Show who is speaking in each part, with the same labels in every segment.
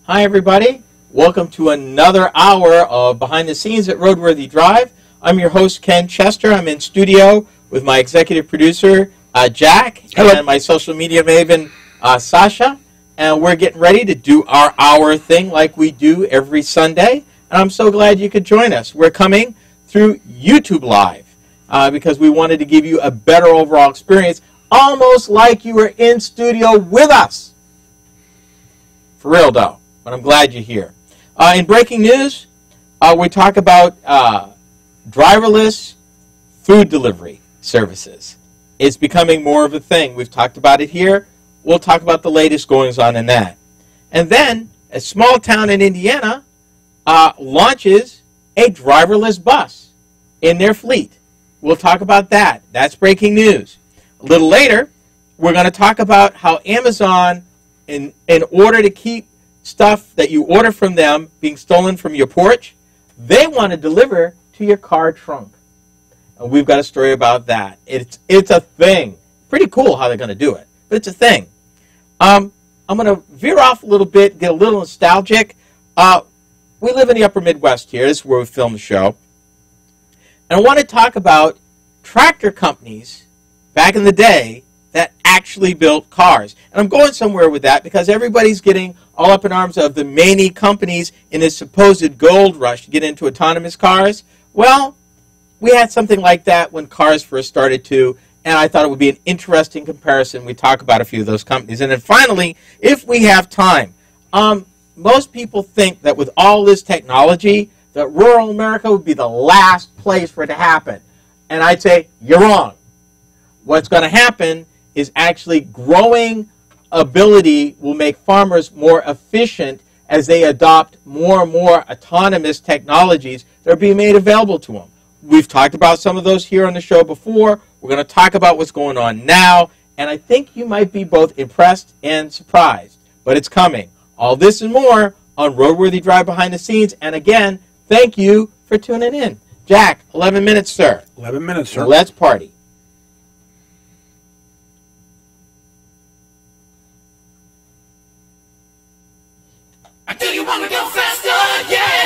Speaker 1: Hi, everybody. Welcome to another hour of Behind the Scenes at RoadWorthy Drive. I'm your host, Ken Chester. I'm in studio with my executive producer, Jack,
Speaker 2: Hello.
Speaker 1: And my social media maven, Sasha. And we're getting ready to do our hour thing like we do every Sunday. And I'm so glad you could join us. We're coming through YouTube Live because we wanted to give you a better overall experience, almost like you were in studio with us. For real, though. But I'm glad you're here. In breaking news, we talk about driverless food delivery services. It's becoming more of a thing. We've talked about it here. We'll talk about the latest goings-on in that. And then, a small town in Indiana launches a driverless bus in their fleet. We'll talk about that. That's breaking news. A little later, we're going to talk about how Amazon, in order to keep stuff that you order from them being stolen from your porch, they want to deliver to your car trunk. And we've got a story about that. It's a thing. Pretty cool how they're going to do it, but it's a thing. I'm going to veer off a little bit, get a little nostalgic. We live in the upper Midwest here. This is where we film the show. And I want to talk about tractor companies back in the day that actually built cars. And I'm going somewhere with that because everybody's getting all up in arms of the many companies in this supposed gold rush to get into autonomous cars. Well, we had something like that when cars first started to, and I thought it would be an interesting comparison. We talk about a few of those companies. And then finally, if we have time, most people think that with all this technology, that rural America would be the last place for it to happen. And I'd say, you're wrong. What's going to happen is actually growing ability will make farmers more efficient as they adopt more and more autonomous technologies that are being made available to them. We've talked about some of those here on the show before. We're going to talk about what's going on now, and I think you might be both impressed and surprised, but it's coming. All this and more on RoadWorthy Drive Behind the Scenes, and again, thank you for tuning in. Jack, 11 minutes, sir.
Speaker 2: 11 minutes, sir.
Speaker 1: Let's party.
Speaker 3: Do you want to go faster? Yeah!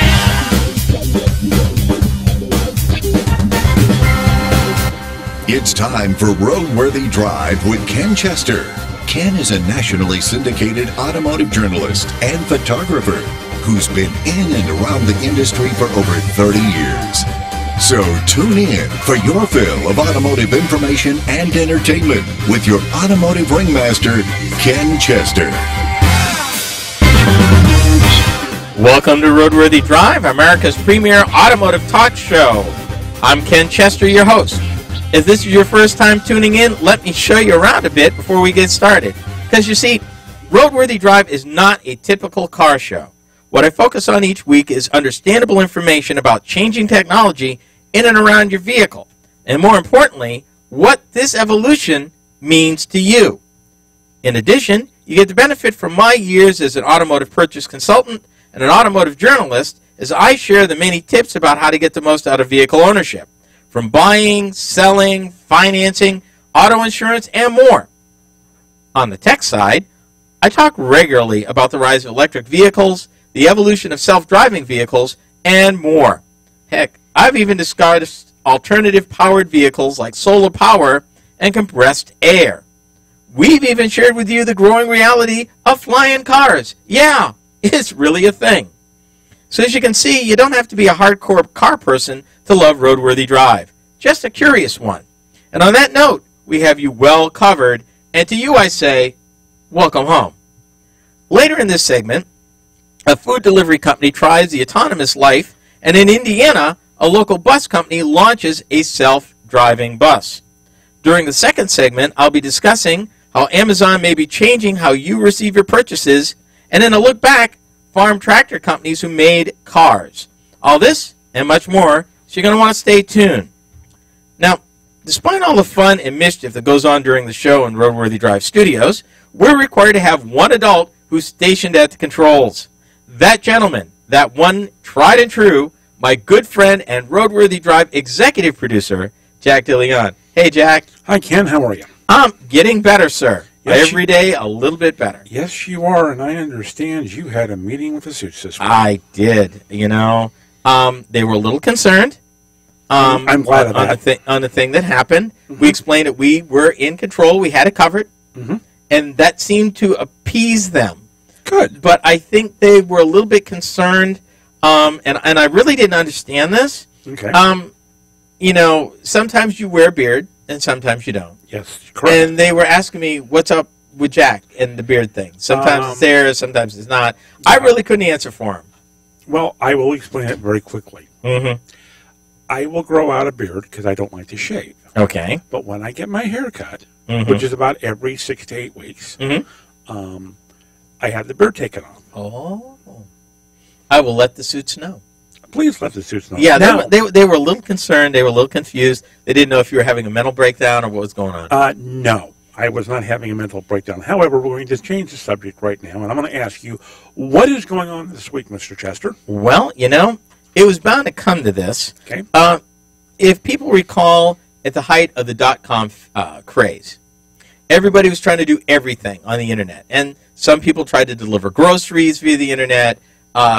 Speaker 4: It's time for RoadWorthy Drive with Ken Chester. Ken is a nationally syndicated automotive journalist and photographer who's been in and around the industry for over 30 years. So tune in for your fill of automotive information and entertainment with your automotive ringmaster, Ken Chester.
Speaker 1: Welcome to RoadWorthy Drive, America's premier automotive talk show. I'm Ken Chester, your host. If this is your first time tuning in, let me show you around a bit before we get started. Because you see, RoadWorthy Drive is not a typical car show. What I focus on each week is understandable information about changing technology in and around your vehicle. And more importantly, what this evolution means to you. In addition, you get to benefit from my years as an automotive purchase consultant and an automotive journalist as I share the many tips about how to get the most out of vehicle ownership, from buying, selling, financing, auto insurance, and more. On the tech side, I talk regularly about the rise of electric vehicles, the evolution of self-driving vehicles, and more. Heck, I've even discussed alternative powered vehicles like solar power and compressed air. We've even shared with you the growing reality of flying cars. Yeah, it's really a thing. So as you can see, you don't have to be a hardcore car person to love RoadWorthy Drive. Just a curious one. And on that note, we have you well covered. And to you I say, welcome home. Later in this segment, a food delivery company tries the autonomous life, and in Indiana, a local bus company launches a self-driving bus. During the second segment, I'll be discussing how Amazon may be changing how you receive your purchases, and in a look back, farm tractor companies who made cars. All this and much more, so you're going to want to stay tuned. Now, despite all the fun and mischief that goes on during the show in RoadWorthy Drive Studios, we're required to have one adult who's stationed at the controls. That gentleman, that one tried and true, my good friend and RoadWorthy Drive executive producer, Jack DeLeon. Hey, Jack.
Speaker 2: Hi, Ken. How are you?
Speaker 1: I'm getting better, sir. Every day a little bit better.
Speaker 2: Yes, you are, and I understand you had a meeting with the suits this week.
Speaker 1: I did. They were a little concerned.
Speaker 2: I'm glad of that.
Speaker 1: On the thing that happened. Mm-hmm. We explained that we were in control. We had it covered. Mm-hmm. And that seemed to appease them.
Speaker 2: Good.
Speaker 1: But I think they were a little bit concerned, and I really didn't understand this.
Speaker 2: Okay.
Speaker 1: Sometimes you wear a beard, and sometimes you don't.
Speaker 2: Yes, correct.
Speaker 1: And they were asking me, what's up with Jack and the beard thing? Sometimes it's there, sometimes it's not. I really couldn't answer for him.
Speaker 2: Well, I will explain it very quickly. Mm-hmm. I will grow out a beard because I don't like to shave.
Speaker 1: Okay.
Speaker 2: But when I get my hair cut,
Speaker 1: mm-hmm.
Speaker 2: which is about every 6 to 8 weeks,
Speaker 1: mm-hmm.
Speaker 2: I have the beard taken off.
Speaker 1: Oh. I will let the suits know.
Speaker 2: Please let the suits know.
Speaker 1: Yeah, they were a little concerned. They were a little confused. They didn't know if you were having a mental breakdown or what was going on.
Speaker 2: No, I was not having a mental breakdown. However, we're going to change the subject right now, and I'm going to ask you, what is going on this week, Mr. Chester?
Speaker 1: Well, it was bound to come to this.
Speaker 2: Okay.
Speaker 1: If people recall, at the height of the .com craze, everybody was trying to do everything on the Internet. And some people tried to deliver groceries via the Internet,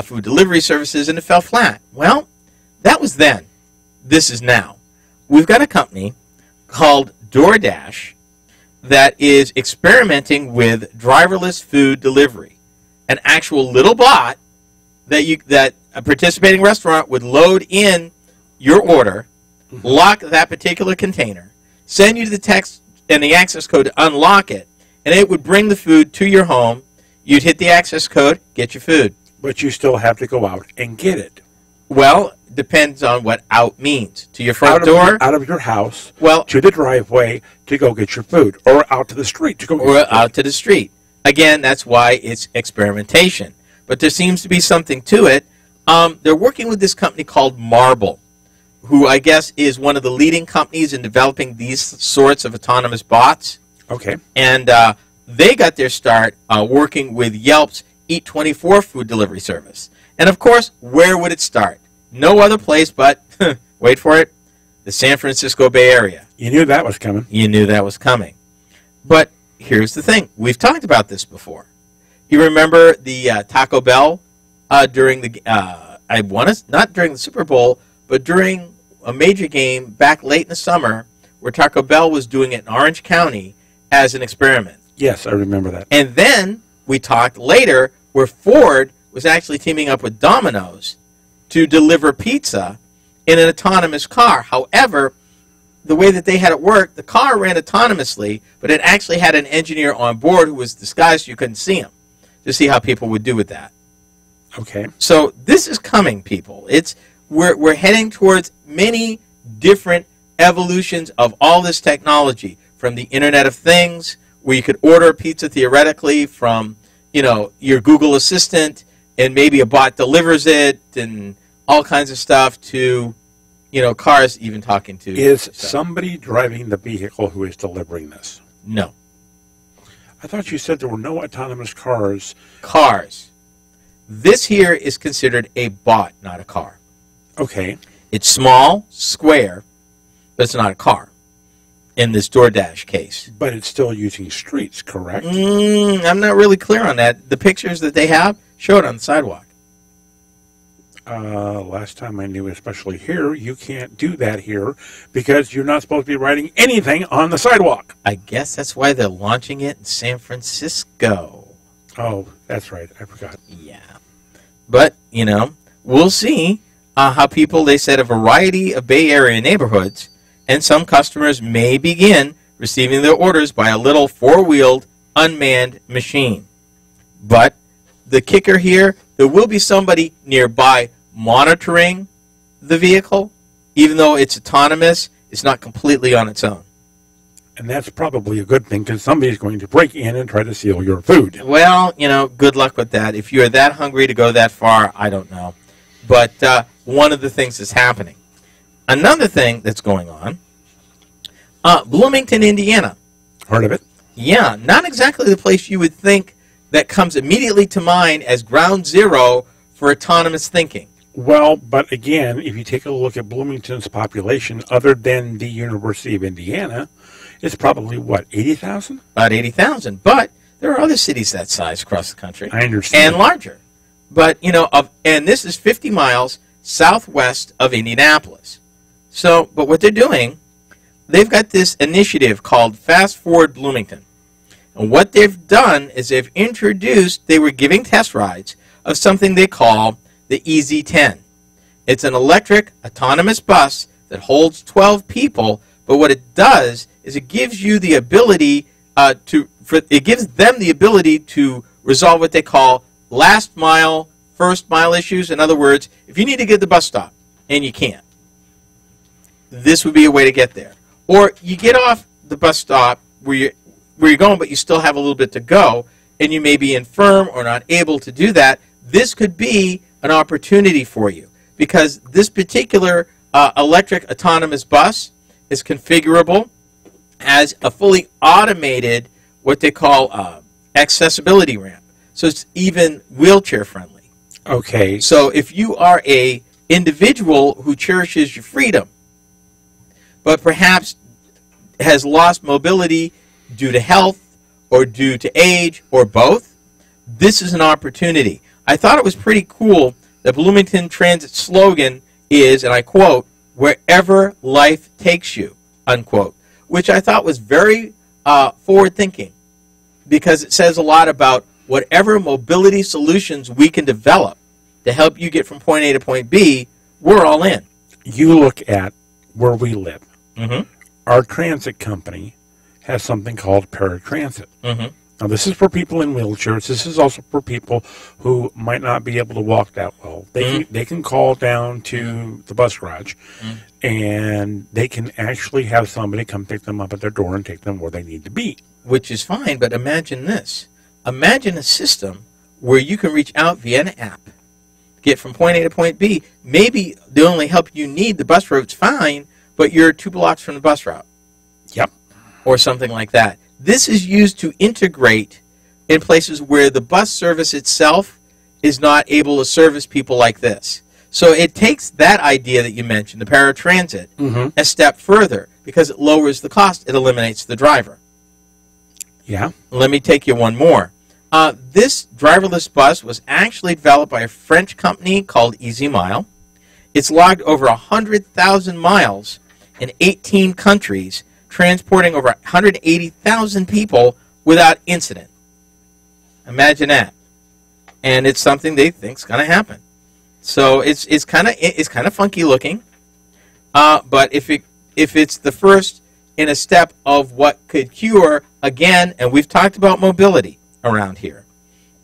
Speaker 1: food delivery services, and it fell flat. Well, that was then. This is now. We've got a company called DoorDash that is experimenting with driverless food delivery. An actual little bot that a participating restaurant would load in your order, lock that particular container, send you the text and the access code to unlock it, and it would bring the food to your home. You'd hit the access code, get your food.
Speaker 2: But you still have to go out and get it.
Speaker 1: Well, depends on what out means. To your front door?
Speaker 2: Out of your house,
Speaker 1: well,
Speaker 2: to the driveway to go get your food, or out to the street to go get your food.
Speaker 1: Or out to the street. Again, that's why it's experimentation. But there seems to be something to it. They're working with this company called Marble, who I guess is one of the leading companies in developing these sorts of autonomous bots.
Speaker 2: Okay.
Speaker 1: And they got their start working with Yelp's Eat24 food delivery service. And of course, where would it start? No other place but, wait for it, the San Francisco Bay Area.
Speaker 2: You knew that was coming.
Speaker 1: You knew that was coming. But here's the thing. We've talked about this before. You remember the Taco Bell during the, not during the Super Bowl, but during a major game back late in the summer where Taco Bell was doing it in Orange County as an experiment.
Speaker 2: Yes, I remember that.
Speaker 1: And then we talked later where Ford was actually teaming up with Domino's to deliver pizza in an autonomous car. However, the way that they had it work, the car ran autonomously, but it actually had an engineer on board who was disguised so you couldn't see him, to see how people would do with that.
Speaker 2: Okay.
Speaker 1: So this is coming, people. We're heading towards many different evolutions of all this technology, from the Internet of Things, where you could order a pizza theoretically from, your Google Assistant, and maybe a bot delivers it, and all kinds of stuff, to, cars even talking to.
Speaker 2: Is somebody driving the vehicle who is delivering this?
Speaker 1: No.
Speaker 2: I thought you said there were no autonomous cars.
Speaker 1: Cars. This here is considered a bot, not a car.
Speaker 2: Okay.
Speaker 1: It's small, square, but it's not a car in this DoorDash case.
Speaker 2: But it's still using streets, correct?
Speaker 1: I'm not really clear on that. The pictures that they have show it on the sidewalk.
Speaker 2: Last time I knew, especially here, you can't do that here because you're not supposed to be riding anything on the sidewalk.
Speaker 1: I guess that's why they're launching it in San Francisco.
Speaker 2: Oh, that's right. I forgot.
Speaker 1: Yeah. But, we'll see how people, they said, a variety of Bay Area neighborhoods, and some customers may begin receiving their orders by a little four-wheeled, unmanned machine. But the kicker here, there will be somebody nearby monitoring the vehicle. Even though it's autonomous, it's not completely on its own.
Speaker 2: And that's probably a good thing because somebody's going to break in and try to steal your food.
Speaker 1: Well, good luck with that. If you're that hungry to go that far, I don't know. But one of the things that's happening. Another thing that's going on, Bloomington, Indiana.
Speaker 2: Heard of it?
Speaker 1: Yeah, not exactly the place you would think that comes immediately to mind as ground zero for autonomous thinking.
Speaker 2: Well, but again, if you take a look at Bloomington's population, other than the University of Indiana, It's probably, what, 80,000?
Speaker 1: About 80,000. But there are other cities that size across the country.
Speaker 2: I understand.
Speaker 1: And larger. But, and this is 50 miles southwest of Indianapolis. So, but what they're doing, they've got this initiative called Fast Forward Bloomington. And what they've done is they were giving test rides of something they call the EZ10. It's an electric autonomous bus that holds 12 people, but what it does is it gives you the ability it gives them the ability to resolve what they call last mile, first mile issues. In other words, if you need to get to the bus stop and you can't, this would be a way to get there. Or you get off the bus stop where you're going, but you still have a little bit to go, and you may be infirm or not able to do that. This could be an opportunity for you, because this particular electric autonomous bus is configurable as a fully automated, what they call accessibility ramp. So it's even wheelchair friendly.
Speaker 2: Okay.
Speaker 1: So if you are a individual who cherishes your freedom, but perhaps has lost mobility due to health or due to age or both, this is an opportunity. I thought it was pretty cool. The Bloomington Transit slogan is, and I quote, "Wherever life takes you," unquote, which I thought was very forward-thinking, because it says a lot about whatever mobility solutions we can develop to help you get from point A to point B, we're all in.
Speaker 2: You look at where we live.
Speaker 1: Mm-hmm.
Speaker 2: Our transit company has something called paratransit.
Speaker 1: Mm-hmm.
Speaker 2: Now, this is for people in wheelchairs. This is also for people who might not be able to walk that well. They can call down to the bus garage, and they can actually have somebody come pick them up at their door and take them where they need to be.
Speaker 1: Which is fine, but imagine this. Imagine a system where you can reach out via an app, get from point A to point B. Maybe the only help you need, the bus route's fine, but you're 2 blocks from the bus route.
Speaker 2: Yep.
Speaker 1: Or something like that. This is used to integrate in places where the bus service itself is not able to service people like this. So it takes that idea that you mentioned, the paratransit, a step further, because it lowers the cost. It eliminates the driver.
Speaker 2: Yeah.
Speaker 1: Let me take you one more. This driverless bus was actually developed by a French company called Easy Mile. It's logged over 100,000 miles in 18 countries, transporting over 180,000 people without incident. Imagine that. And it's something they think is going to happen. So it's kind of funky looking, but if it's the first in a step of what could cure, again, and we've talked about mobility around here,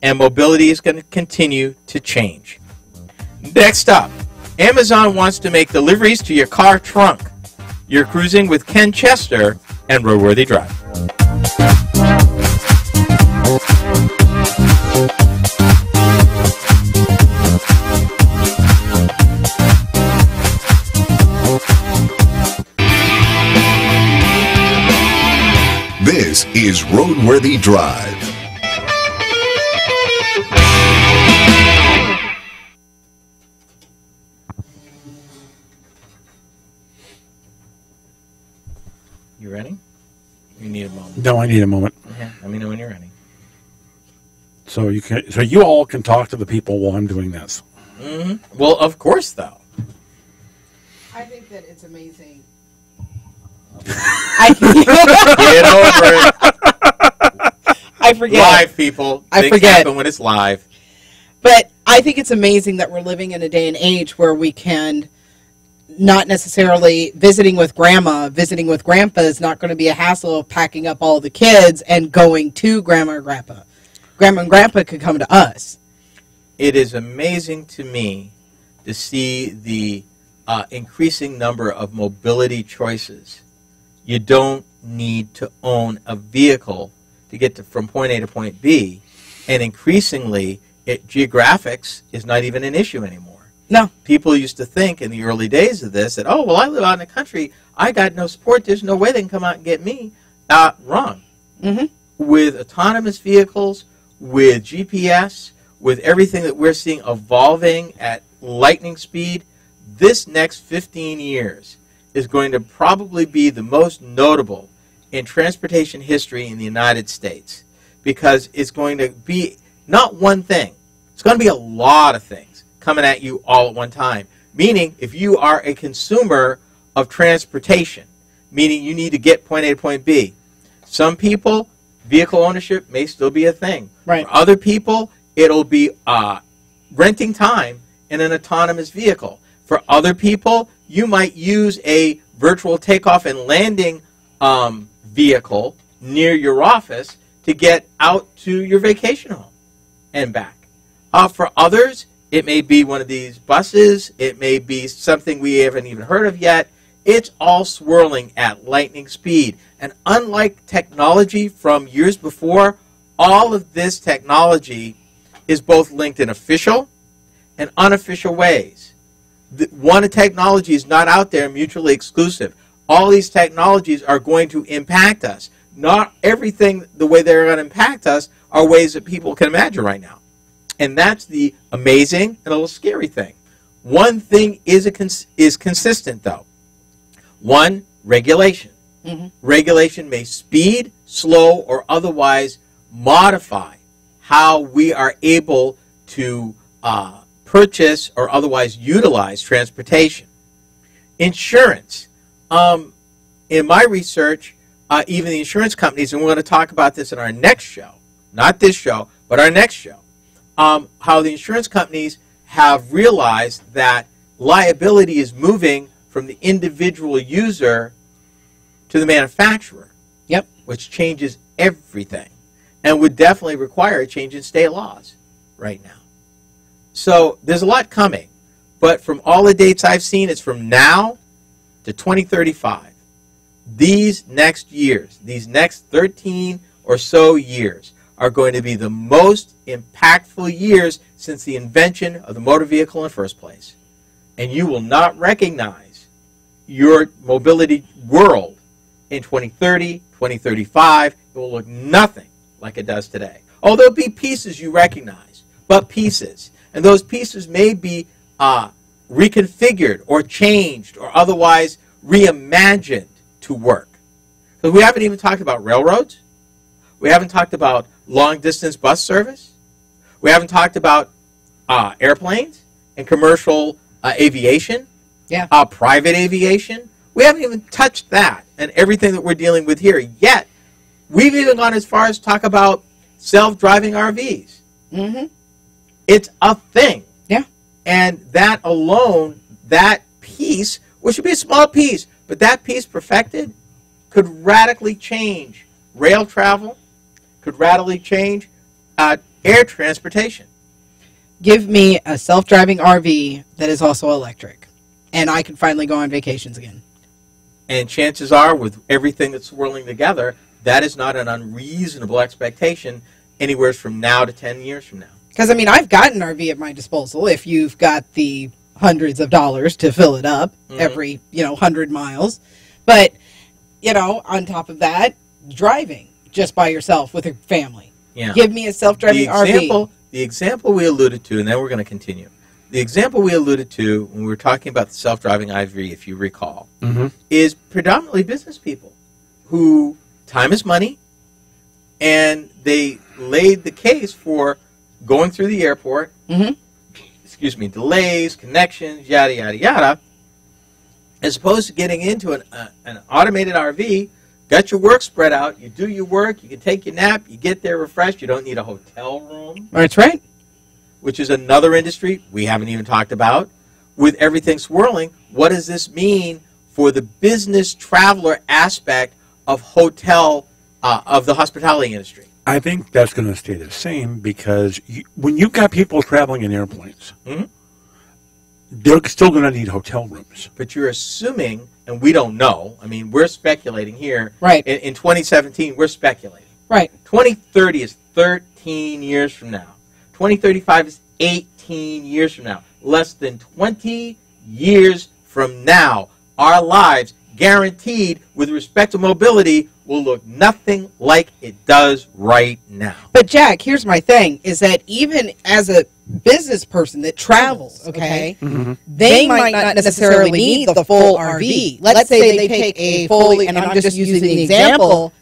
Speaker 1: and mobility is going to continue to change. Next up, Amazon wants to make deliveries to your car trunk. You're cruising with Ken Chester and RoadWorthy Drive.
Speaker 4: This is RoadWorthy Drive.
Speaker 1: You ready? You need a moment.
Speaker 2: No, I need a moment.
Speaker 1: Okay, let me know when you're ready.
Speaker 2: So you all can talk to the people while I'm doing this.
Speaker 1: Mm-hmm. Well, of course, though.
Speaker 5: I think that it's amazing.
Speaker 1: Get over it.
Speaker 5: I forget.
Speaker 1: Live, people.
Speaker 5: I
Speaker 1: Things
Speaker 5: forget.
Speaker 1: happen when it's live.
Speaker 5: But I think it's amazing that we're living in a day and age where we can not necessarily visiting with grandma, visiting with grandpa is not going to be a hassle of packing up all the kids and going to grandma or grandpa. Grandma and grandpa could come to us.
Speaker 1: It is amazing to me to see the increasing number of mobility choices. You don't need to own a vehicle to get from point A to point B, and increasingly, geographics is not even an issue anymore.
Speaker 5: No.
Speaker 1: People used to think in the early days of this that, oh, well, I live out in the country. I got no support. There's no way they can come out and get me. Wrong.
Speaker 5: Mm-hmm.
Speaker 1: With autonomous vehicles, with GPS, with everything that we're seeing evolving at lightning speed, this next 15 years is going to probably be the most notable in transportation history in the United States, because it's going to be not one thing. It's going to be a lot of things coming at you all at one time. Meaning, if you are a consumer of transportation, meaning you need to get point A to point B, some people, vehicle ownership may still be a thing.
Speaker 5: Right.
Speaker 1: For other people, it'll be renting time in an autonomous vehicle. For other people, you might use a virtual takeoff and landing vehicle near your office to get out to your vacation home and back. For others, it may be one of these buses. It may be something we haven't even heard of yet. It's all swirling at lightning speed. And unlike technology from years before, all of this technology is both linked in official and unofficial ways. One technology is not out there mutually exclusive. All these technologies are going to impact us. Not everything the way they're going to impact us are ways that people can imagine right now. And that's the amazing and a little scary thing. One thing is consistent, though. One, regulation. Mm-hmm. Regulation may speed, slow, or otherwise modify how we are able to purchase or otherwise utilize transportation. Insurance. In my research, even the insurance companies, and we're going to talk about this in our next show, not this show, but our next show, how the insurance companies have realized that liability is moving from the individual user to the manufacturer.
Speaker 5: Yep.
Speaker 1: Which changes everything and would definitely require a change in state laws right now. So there's a lot coming, but from all the dates I've seen, it's from now to 2035. These next years, these next 13 or so years, are going to be the most impactful years since the invention of the motor vehicle in the first place. And you will not recognize your mobility world in 2030, 2035. It will look nothing like it does today. Oh, there'll be pieces you recognize, but pieces. And those pieces may be reconfigured or changed or otherwise reimagined to work. So we haven't even talked about railroads. We haven't talked about long-distance bus service. We haven't talked about airplanes and commercial aviation, private aviation. We haven't even touched that and everything that we're dealing with here. Yet, we've even gone as far as talk about self-driving RVs. Mm-hmm. It's a thing.
Speaker 5: Yeah.
Speaker 1: And that alone, that piece, which should be a small piece, but that piece perfected could radically change rail travel, could radically change air transportation.
Speaker 5: Give me a self-driving RV that is also electric, and I can finally go on vacations again.
Speaker 1: And chances are, with everything that's swirling together, that is not an unreasonable expectation anywhere from now to 10 years from now.
Speaker 5: Because, I mean, I've got an RV at my disposal if you've got the hundreds of dollars to fill it up every, 100 miles. But, on top of that, driving just by yourself with your family. Yeah. Give me a self-driving RV.
Speaker 1: The example we alluded to, and then we're going to continue. The example we alluded to when we were talking about the self-driving RV, if you recall, is predominantly business people who time is money, and they laid the case for going through the airport, delays, connections, yada, yada, yada, as opposed to getting into an automated RV, got your work spread out, you do your work, you can take your nap, you get there refreshed, you don't need a hotel room.
Speaker 5: That's right.
Speaker 1: Which is another industry we haven't even talked about. With everything swirling, what does this mean for the business traveler aspect of of the hospitality industry?
Speaker 2: I think that's going to stay the same because when you've got people traveling in airplanes, they're still going to need hotel rooms.
Speaker 1: But you're assuming, and we don't know, I mean, we're speculating here.
Speaker 5: Right.
Speaker 1: In 2017, we're speculating.
Speaker 5: Right.
Speaker 1: 2030 is 13 years from now. 2035 is 18 years from now. Less than 20 years from now, our lives guaranteed, with respect to mobility, will look nothing like it does right now.
Speaker 5: But Jack, here's my thing, is that even as a business person that travels, okay, they might not necessarily need the full RV. Let's say they take a fully, and I'm just using the example,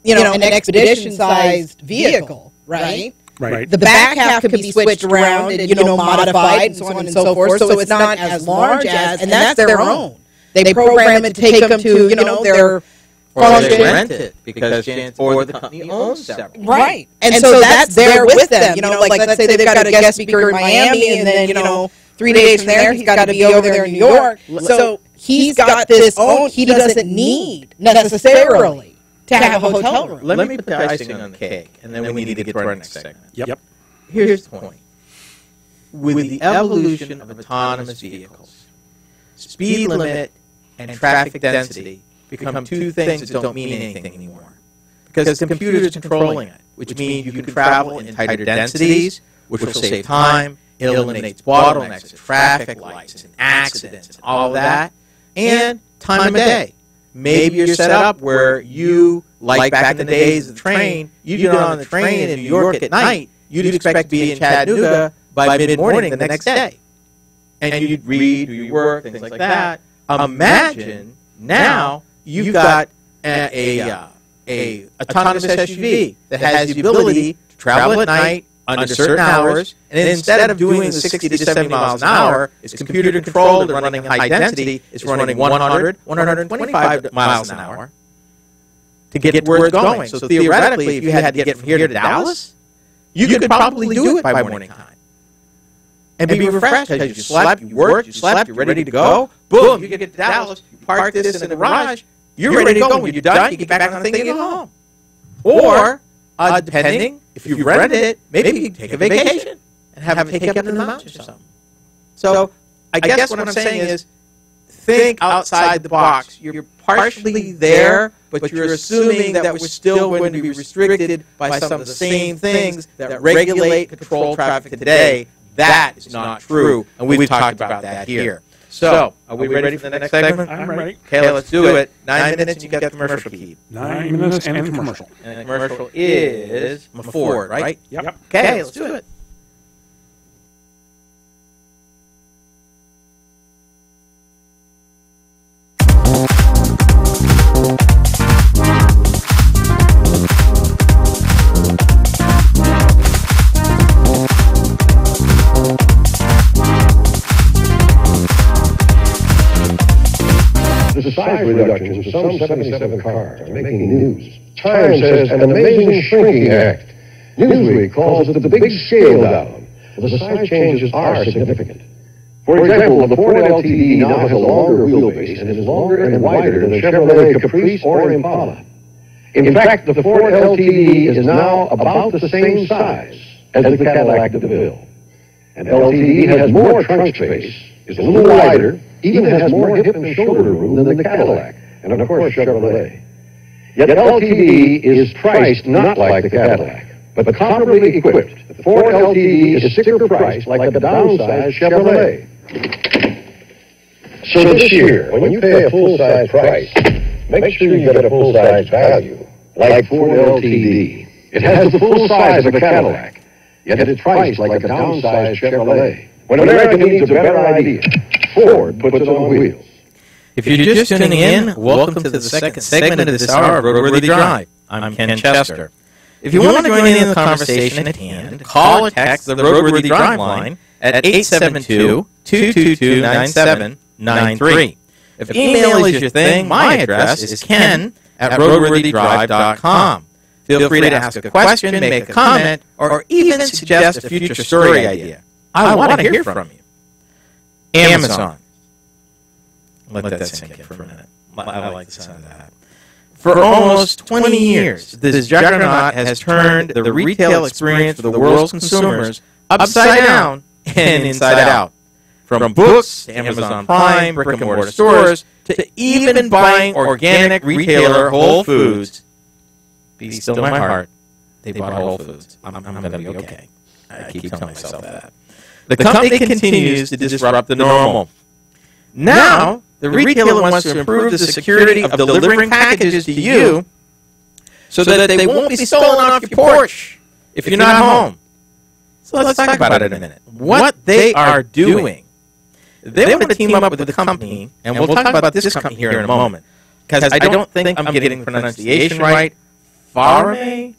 Speaker 5: an expedition-sized vehicle, right?
Speaker 2: Right.
Speaker 5: The back half could be switched around and, modified and so on and so forth, so it's not as large as, and that's their own. They program it to take them to, their
Speaker 1: or they rent it because or the company owns several.
Speaker 5: Right. And so that's there with them. Like let's say they've got a guest speaker in Miami and then, 3 days from there he's got to be over there in New York. So he's got this own, he doesn't need necessarily to have a hotel room.
Speaker 1: Let me put the icing on the cake, and then we need to get to our next segment.
Speaker 2: Yep.
Speaker 1: Here's the point. With the evolution of autonomous vehicles, speed limit and traffic density become two things that don't mean anything anymore. Because the computer is controlling it, which means you can travel in tighter densities, which will save time, it eliminates bottlenecks, traffic lights, and accidents, and all of that, and time of day. Maybe you're set up where you, like back in the days of the train, you get on the train in New York at night, you'd expect to be in Chattanooga by mid-morning the next day. And you'd read, do your work, things like that. Imagine now you've got a autonomous SUV that has the ability to travel at night under certain hours, and instead of doing the 60 to 70 miles an hour, it's computer controlled and running high density, it's running 100, 125 miles an hour to get where it's going. So theoretically, if you had to get from here to Dallas, you could probably do it by morning time and be refreshed because you slept, you worked, you slept, you're ready to go. Boom, you get to Dallas, you park this in the garage, you're ready to go. When you're done, you get back on the thing and go home. Or, depending, if you rented it, maybe you take a vacation and have it take up in the mountains or something. So, I guess what I'm saying is, think outside the box. You're partially there, but you're assuming that we're still going to be restricted by some of the same things that regulate and control traffic today. That is not true, and we've talked about that here. So, are we ready for the next segment?
Speaker 2: I'm ready.
Speaker 1: Okay, let's do it. 9 minutes and you got the commercial key.
Speaker 2: 9 minutes and a commercial.
Speaker 1: And the commercial is Ford, right?
Speaker 2: Yep.
Speaker 1: Okay, let's do it.
Speaker 6: The size reductions of some 77 cars are making news. Time says an amazing shrinking act. Newsweek calls it the big scale down. The size changes are significant. For example, the Ford LTD now has a longer wheelbase and is longer and wider than the Chevrolet Caprice or Impala. In fact, the Ford LTD is now about the same size as the Cadillac DeVille. And LTD has more trunk space, is a little wider, even has more hip and shoulder room than the Cadillac, and of course Chevrolet. Yet LTD is priced not like the Cadillac, but comparably equipped. The Ford LTD is sticker priced like the downsized Chevrolet. So this year, when you pay a full-size price, make sure you get a full-size value, like Ford LTD. It has the full size of a Cadillac, yet it's priced like a downsized Chevrolet. When America needs a better idea, Ford puts it on wheels.
Speaker 1: If you're just tuning in, welcome to the second segment of this hour of RoadWorthy Drive. I'm Ken Chester. If you want to join in the conversation at hand, call or text the RoadWorthy Drive line at 872-222-9793. If email is your thing, my address is ken@roadworthydrive.com. Feel free to ask a question, make a comment, or even suggest a future story idea. I want to hear from you. Amazon. Let that sink in for a minute. I like the sound of that. For almost 20 years, this juggernaut has turned the retail experience for the world's consumers upside down and inside out. From books to Amazon Prime, brick-and-mortar stores, to even buying organic retailer Whole Foods. Be still in my heart, they bought Whole Foods. I'm going to be okay. I keep telling myself that. The company continues to disrupt the normal. Now, The retailer wants to improve the security of delivering packages to you so that they won't be stolen off your porch if you're not home. So let's talk about it in a minute. What they are doing, they want to team up with the company, and we'll talk about this company here in a moment, because I don't think I'm getting the pronunciation right. Farmy,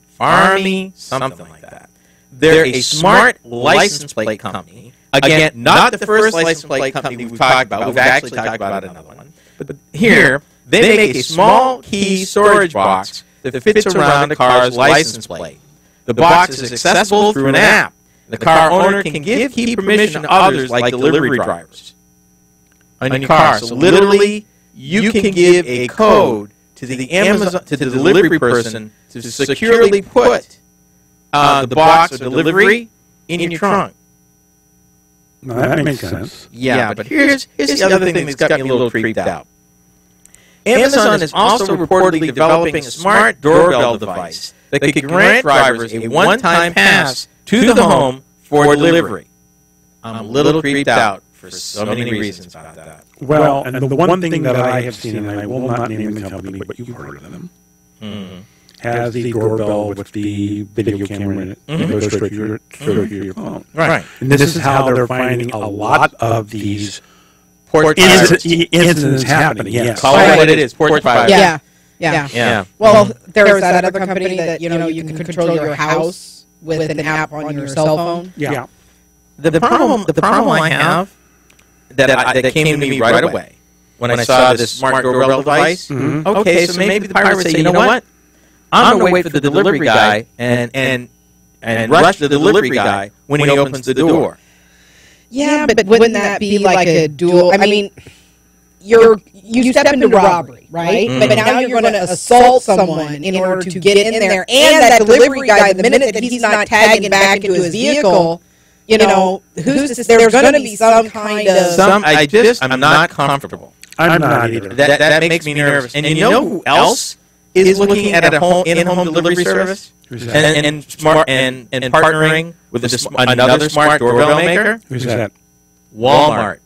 Speaker 1: something like that. They're a smart license plate company. Again, not the first license plate company we've talked about. We've actually talked about another one. But here, they make a small key storage box that fits around a car's license plate. The box is accessible through an app. The car owner can give key permission to others like delivery drivers on your car. So literally, you can give a code to the delivery person to securely put the box or delivery in your trunk.
Speaker 2: No, that makes sense.
Speaker 1: Yeah, but here's the other thing that's got me a little creeped out. Amazon is also reportedly developing a smart doorbell device that could grant drivers a one-time pass to the home for delivery. I'm a little creeped out for so many reasons about that.
Speaker 2: Well, and the one thing that I have seen, and I will not name the company, but you've heard of them, has the doorbell with the video camera in it that goes straight to your phone.
Speaker 1: Right.
Speaker 2: And this is how they're finding a lot of these incidents happening. Yes.
Speaker 1: Call it what it is. Porch fire.
Speaker 5: Yeah. Well, there's that other company that you can control your house with an app on your cell phone.
Speaker 2: Yeah.
Speaker 1: The problem I have that came to me right away when I saw this smart doorbell device. Okay, so maybe the pirates say, you know what? I'm going to wait for the delivery guy and rush the delivery guy when he opens the door.
Speaker 5: Yeah, but wouldn't that be like a dual? I mean, you step into robbery, right? But now you're going to assault someone in order to get in there, and that delivery guy, the minute that he's not tagging back into his vehicle, who's to, there's going to be some kind of.
Speaker 1: I'm not comfortable.
Speaker 2: I'm not either.
Speaker 1: That makes me nervous. And you know who else is looking at a in-home delivery service and partnering with another smart doorbell maker?
Speaker 2: Who's that?
Speaker 1: Walmart.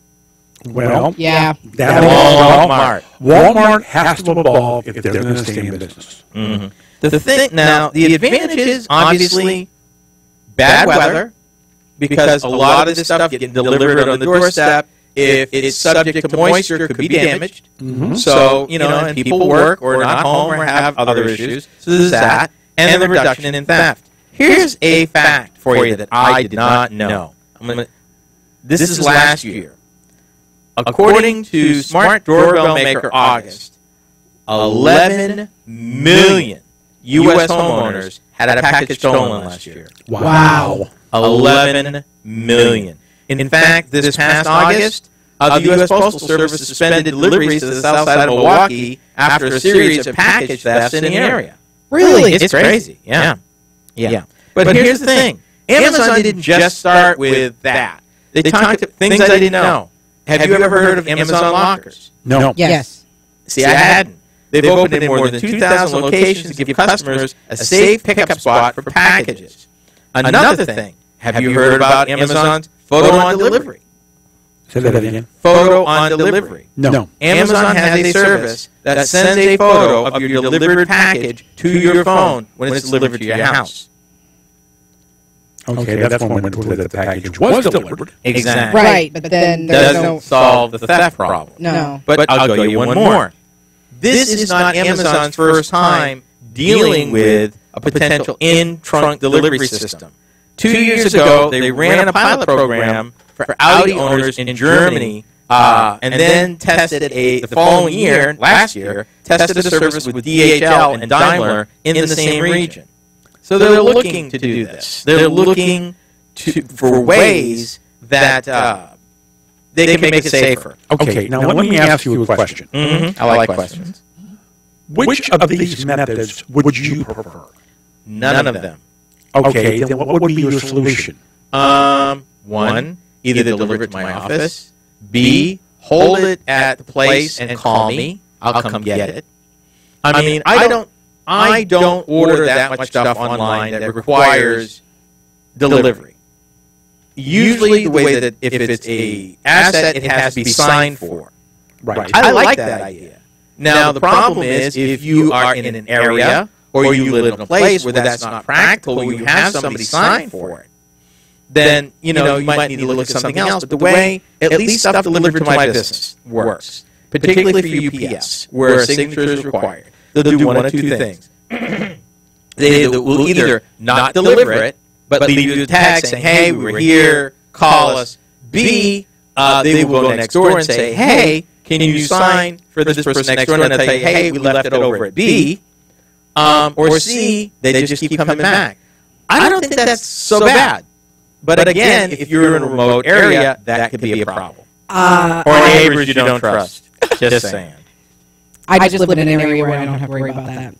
Speaker 2: Well,
Speaker 5: yeah.
Speaker 2: Walmart has to evolve if they're going to stay in business.
Speaker 1: The advantage is obviously bad weather, because a lot of this stuff gets delivered on the doorstep. If it's subject to moisture, it could be damaged. So, and people work or not home or have other issues. So there's that. And the reduction in theft. Here's a fact for you that I did not know. This is last year. According to smart doorbell maker August, 11 million U.S. homeowners had a package stolen last year.
Speaker 2: Wow.
Speaker 1: 11 million. In fact, this past August, the U.S. Postal Service suspended deliveries to the south side of Milwaukee after a series of package thefts in the area.
Speaker 5: Really?
Speaker 1: It's crazy. Yeah. But here's the thing. Amazon didn't just start with that. They talked about things I didn't know. Have you ever heard of Amazon lockers?
Speaker 2: No.
Speaker 5: Yes.
Speaker 1: See, I hadn't. They've opened in more than 2,000 locations to give customers a safe pickup spot for packages. Another thing. Have you heard about Amazon's Photo on Delivery?
Speaker 2: Say that again.
Speaker 1: Photo on Delivery.
Speaker 2: No.
Speaker 1: Amazon has a service that sends a photo of your delivered package to your phone when it's delivered to your house.
Speaker 2: Okay, that's one way to believe that the package was delivered.
Speaker 1: Exactly.
Speaker 5: Right, but then there's
Speaker 1: doesn't solve the theft problem.
Speaker 5: No.
Speaker 1: But I'll go you one more. This is not Amazon's first time dealing with a potential in-trunk delivery system. 2 years ago, they ran a pilot program for Audi owners in Germany, and then tested the following year, last year, tested a service with DHL and Daimler in the same region. So they're looking to do this. They're looking for ways that they can make it safer.
Speaker 2: Okay, now let me ask you a question.
Speaker 1: I like questions.
Speaker 2: Which of these methods would you prefer?
Speaker 1: None of them.
Speaker 2: Okay, then what would be your solution?
Speaker 1: One, either deliver it to my office. B, hold it at the place and call me. I'll come get it. I mean, I don't order that much stuff online that requires delivery. Usually the way that if it's a asset, it has to be signed for.
Speaker 2: Right.
Speaker 1: I like that idea. Now, the problem is if you are in an area or you live in a place where that's not practical, or you have somebody sign for it, then, you might need to look at something else. But the way at least stuff delivered to my business works, particularly for UPS, where a signature is required, they'll do one of two things. They will either not deliver it, but leave you a tag saying, hey, we were here, call us. B, they will go next door and say, hey, can you sign for this person next door? And they'll tell you, hey, we left it over at B. Or C, they just keep coming back. I don't think that's so bad. But again, if you're in a remote area, that could be a problem. Or neighbors you don't trust. Just saying.
Speaker 5: I just live in an area where I don't have to worry about that.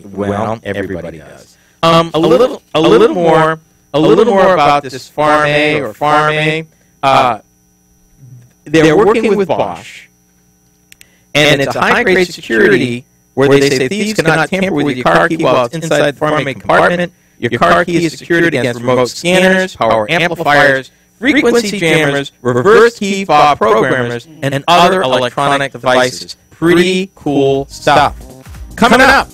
Speaker 1: Well, everybody does. A little more about this Farm A or Farm A. They're working with Bosch, and it's a high-grade security where they say thieves cannot tamper with your car key while it's inside the Farm A compartment. Your car key is secured against remote scanners, power amplifiers, frequency jammers, reverse key fob programmers, and other electronic devices. Pretty cool stuff. Coming up,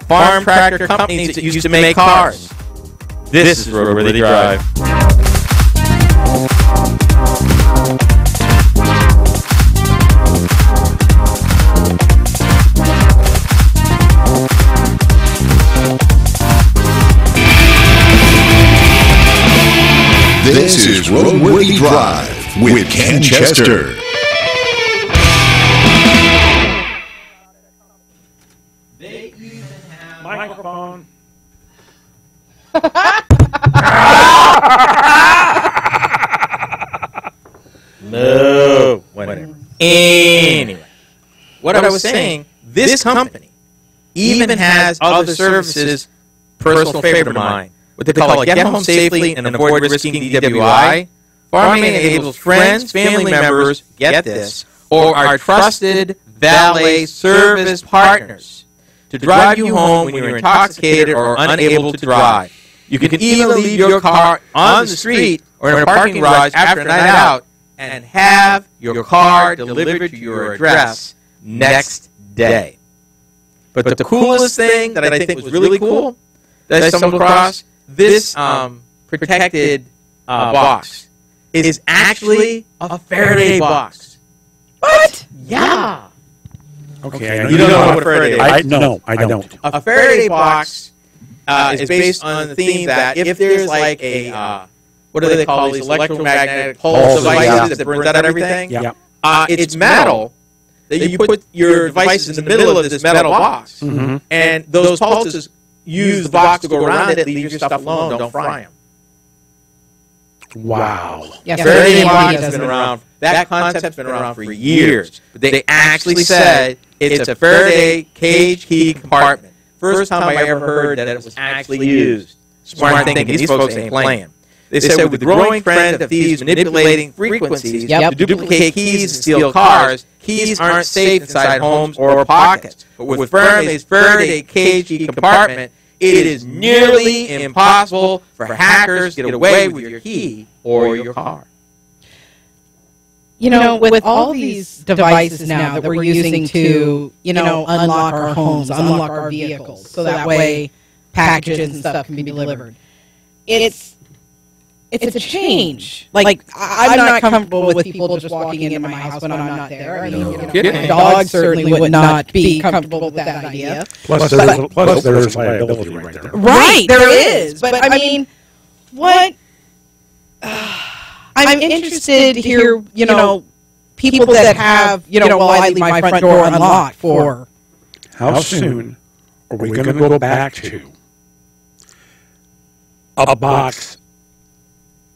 Speaker 1: farm tractor companies that used to make cars. This is RoadWorthy Drive.
Speaker 4: This is RoadWorthy Drive with Ken Chester.
Speaker 2: Microphone.
Speaker 1: No. Whatever. Anyway, what I was saying, this company even has other services, personal favorite of mine. What they call it, get home safely and avoid risking DWI. Farming enables friends, family members, get this, or our trusted valet service partners to drive you home when you're intoxicated or unable to drive. You can even leave your car on the street or in a parking garage after a night out and have your car delivered to your address next day. But the coolest thing that I think was really cool that I stumbled across, this protected box is actually a Faraday box. What? Yeah.
Speaker 2: Okay.
Speaker 1: You don't know what a Faraday is?
Speaker 2: No, I don't.
Speaker 1: A Faraday box is based on the theme that if there's like a, what do they call these electromagnetic pulse devices that burns out everything?
Speaker 2: Yeah.
Speaker 1: It's metal that you put your devices in the middle of this metal box.
Speaker 2: Mm-hmm.
Speaker 1: And those pulses use the box to go around it, leave your stuff alone, don't fry them.
Speaker 2: Wow.
Speaker 5: Yeah,
Speaker 1: Faraday box has been around. That concept's been around for years. But they actually said it's a Faraday cage key compartment. First time I ever heard that it was actually used. Smart thinking. These folks ain't playing. They said with the growing trend of thieves manipulating frequencies to duplicate keys and steal cars, keys aren't safe inside homes or pockets. But with Faraday cage key compartment, it is nearly impossible for hackers to get away with your key or your car.
Speaker 5: You know, with all these devices now that we're using to, unlock our homes, unlock our vehicles, so that way packages and stuff can be delivered, it's a change. Like I'm not comfortable with people just walking into my house when I'm not there. I mean, my dog certainly would not be comfortable with that idea.
Speaker 2: Plus, there's liability right there.
Speaker 5: Right, there is. But I mean, what? I'm interested to hear, people that have, well, I leave my front door unlocked for.
Speaker 2: How soon are we going to go back to a box?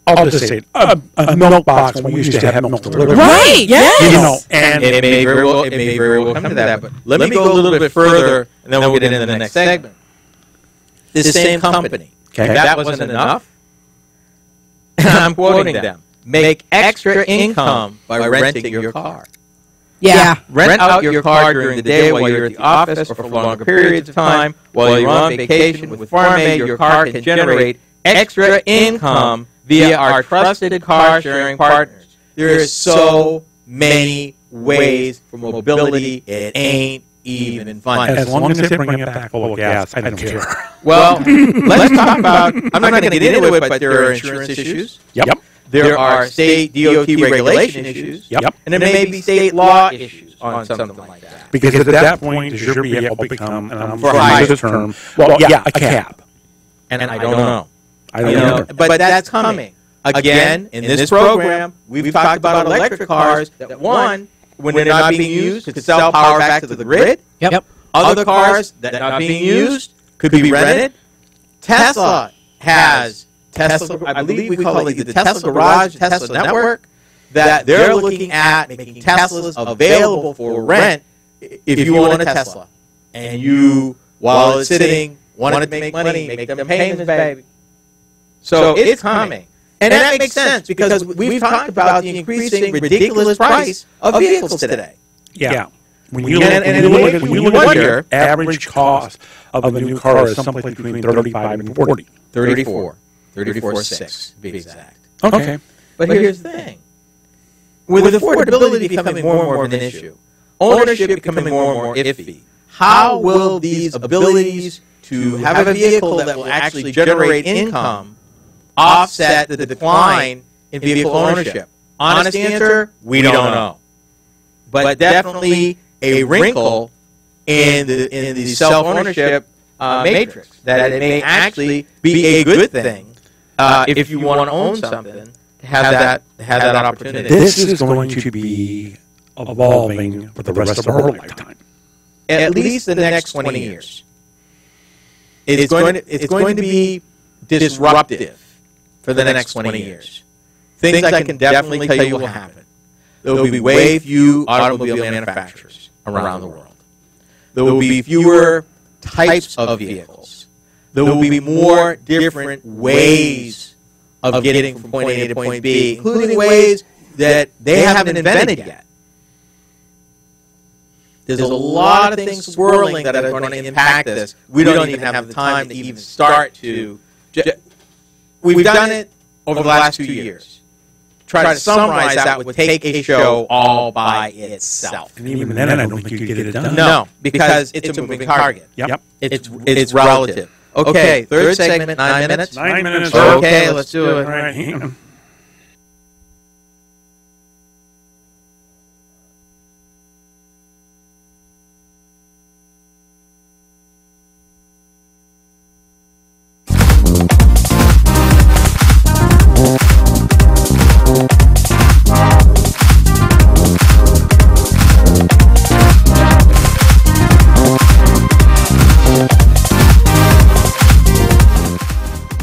Speaker 2: I'll just say a milk box when we used to have milk delivered.
Speaker 5: Right, yes.
Speaker 1: And it may very well come to that. But let me go a little bit further, and then we'll get into the next segment. This same company, if that wasn't enough, I'm quoting them, make extra income by renting your car.
Speaker 5: Yeah.
Speaker 1: Rent out your car during the day while you're at the office or for longer periods of time. While you're on vacation with Farm A, your car can generate extra income via our trusted car sharing partners. There are so many ways for mobility, it ain't even funny.
Speaker 2: As long as they bring it back full of gas, I don't care.
Speaker 1: Well, let's talk about, I'm not going to get into it, but there are insurance issues.
Speaker 2: Yep.
Speaker 1: There are state DOT regulation issues.
Speaker 2: Yep.
Speaker 1: And there may be state law issues on something like that.
Speaker 2: Because at that point, does your vehicle become, and I'm
Speaker 1: For
Speaker 2: going to
Speaker 1: hire.
Speaker 2: use this term, well, yeah, a cab.
Speaker 1: And I don't know.
Speaker 2: I don't know.
Speaker 1: But that's coming. Again, in this program, we've talked about electric cars that, one, when they're not being used, could sell power back to the grid.
Speaker 5: Yep.
Speaker 1: Other cars that are not being used could be rented. Tesla has Tesla, I believe we call it the Tesla Garage, Tesla Network, that they're looking at making Teslas available for rent if you own a Tesla. And you, while it's sitting, wanted to make money, make them payments, baby. So it's coming. And that makes sense because we've talked about the increasing ridiculous price of vehicles today.
Speaker 2: Yeah. When you look at your average cost of a new car is something between 35 and 40.
Speaker 1: 34.6 to be exact.
Speaker 2: Okay.
Speaker 1: But here's the thing. With affordability becoming more and more of an issue, ownership becoming more and more iffy, how will these abilities to have a vehicle that will actually generate income offset the decline in vehicle ownership? Honest answer, we don't know. But definitely a wrinkle in the self-ownership matrix, that it may actually be a good thing if you want to own something, to have that opportunity.
Speaker 2: This is going to be evolving for the rest of our lifetime.
Speaker 1: At least the next 20 years. It's going to be disruptive for the next 20 years. Things I can definitely tell you will happen. There will be way few automobile manufacturers around the world. There will be fewer types of vehicles. There will be more different ways of getting from point A to point B, including ways that they haven't invented yet. There's a lot of things swirling that are going to impact this. We don't even have the time to even start to. We've done it over the last 2 years. Try to summarize that would take a show all by itself.
Speaker 2: And even then, I don't think you get it done.
Speaker 1: No, because it's a moving target.
Speaker 2: Yep.
Speaker 1: It's relative. Okay, third segment, 9 minutes.
Speaker 2: 9 minutes.
Speaker 1: Okay, let's do it.
Speaker 2: All right, hang on.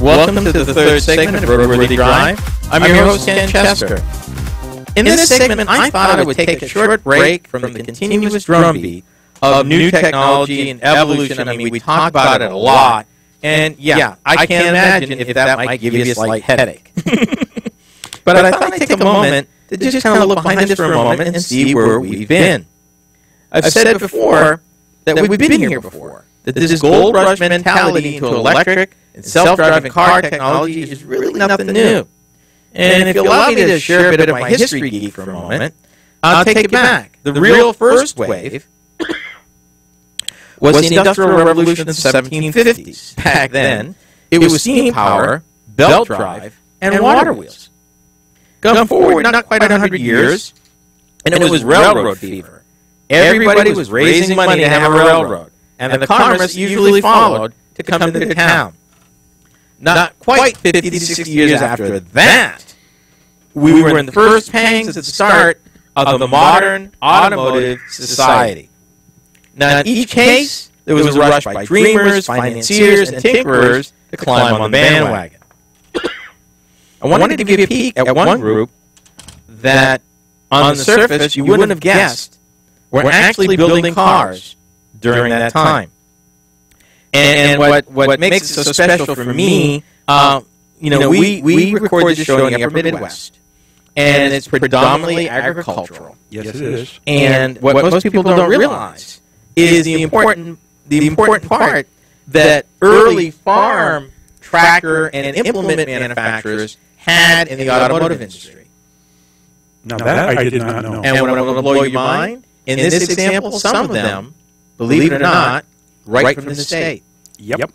Speaker 1: Welcome to the third segment of RoadWorthy Drive. I'm your host, Ken Chester. In this segment, I thought I would take a short break from the continuous drumbeat of new technology and evolution. I mean, we talk about it a lot, and yeah, I can't imagine if that might give you a slight headache. But I thought I'd take a moment to just kind of look behind us for a moment and see where we've been. I've said before that we've been here before, that this gold rush mentality into electric and self-driving car technology is really nothing new. And if you allow me to share a bit of my history geek for a moment, I'll take it back. The real first wave was the Industrial Revolution of the 1750s. Back then, it was steam power, belt drive, and water wheels. Come forward not quite 100 years, and it was railroad fever. Everybody was raising money to have a railroad, and the commerce usually followed to come into the town. Not quite 50 to 60 years after that, we were in the first pangs at the start of the modern automotive society. Now, in each case, there was a rush by dreamers, financiers, and tinkerers to climb on the bandwagon. I wanted to give you a peek at one group that, on the surface, you wouldn't have guessed were actually building cars during that time. And what makes it so special for me, we record this show in the Upper Midwest, and it's predominantly agricultural.
Speaker 2: Yes, it is.
Speaker 1: And what most people don't realize is the important part that early farm tractor and implement manufacturers had in the automotive industry.
Speaker 2: Now that I did not know.
Speaker 1: And what I'm going to blow your mind, in this example, some of them, believe it or not, right from the state.
Speaker 2: Yep.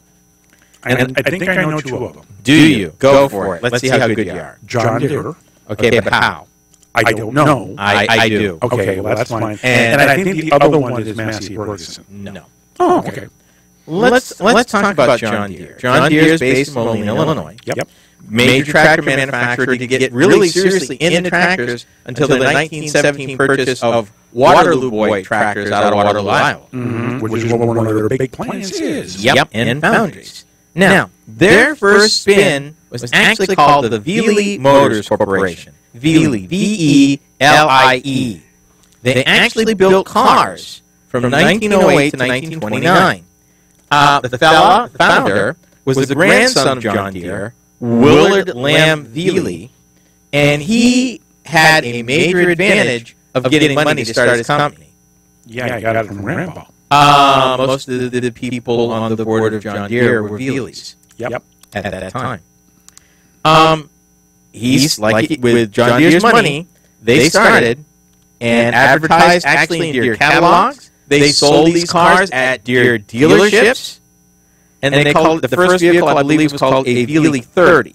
Speaker 2: And I think I know two of them.
Speaker 1: Do you? Go for it. Let's see how good you are.
Speaker 2: John Deere.
Speaker 1: Okay, but how?
Speaker 2: I don't know.
Speaker 1: I do.
Speaker 2: Okay, well, that's fine. And I think the other one is Massey Ferguson.
Speaker 1: No.
Speaker 2: Oh, okay.
Speaker 1: Let's talk about John Deere. John Deere is based in Moline, Illinois.
Speaker 2: Yep.
Speaker 1: Major tractor manufacturer to get really seriously into tractors until the 1917 purchase of Waterloo Boy tractors out of Waterloo, Iowa.
Speaker 2: Which is what one of their big plans is.
Speaker 1: Yep, and foundries. Now, their first spin was actually called the Velie Motors Corporation. Velie, V-E-L-I-E. They actually built cars from 1908 to 1929. The founder was the grandson of John Deere, Willard Lamb Velie, and he had a major advantage of getting money to start his company.
Speaker 2: Yeah, I got it from Grandpa.
Speaker 1: Most of the people on the board of John Deere were Velies.
Speaker 2: Yep.
Speaker 1: At that time. He's like with John Deere's money, they started and advertised actually in Deere catalogs. They sold these cars at Deere dealerships, and they called the first vehicle, I believe, was called a Velie 30.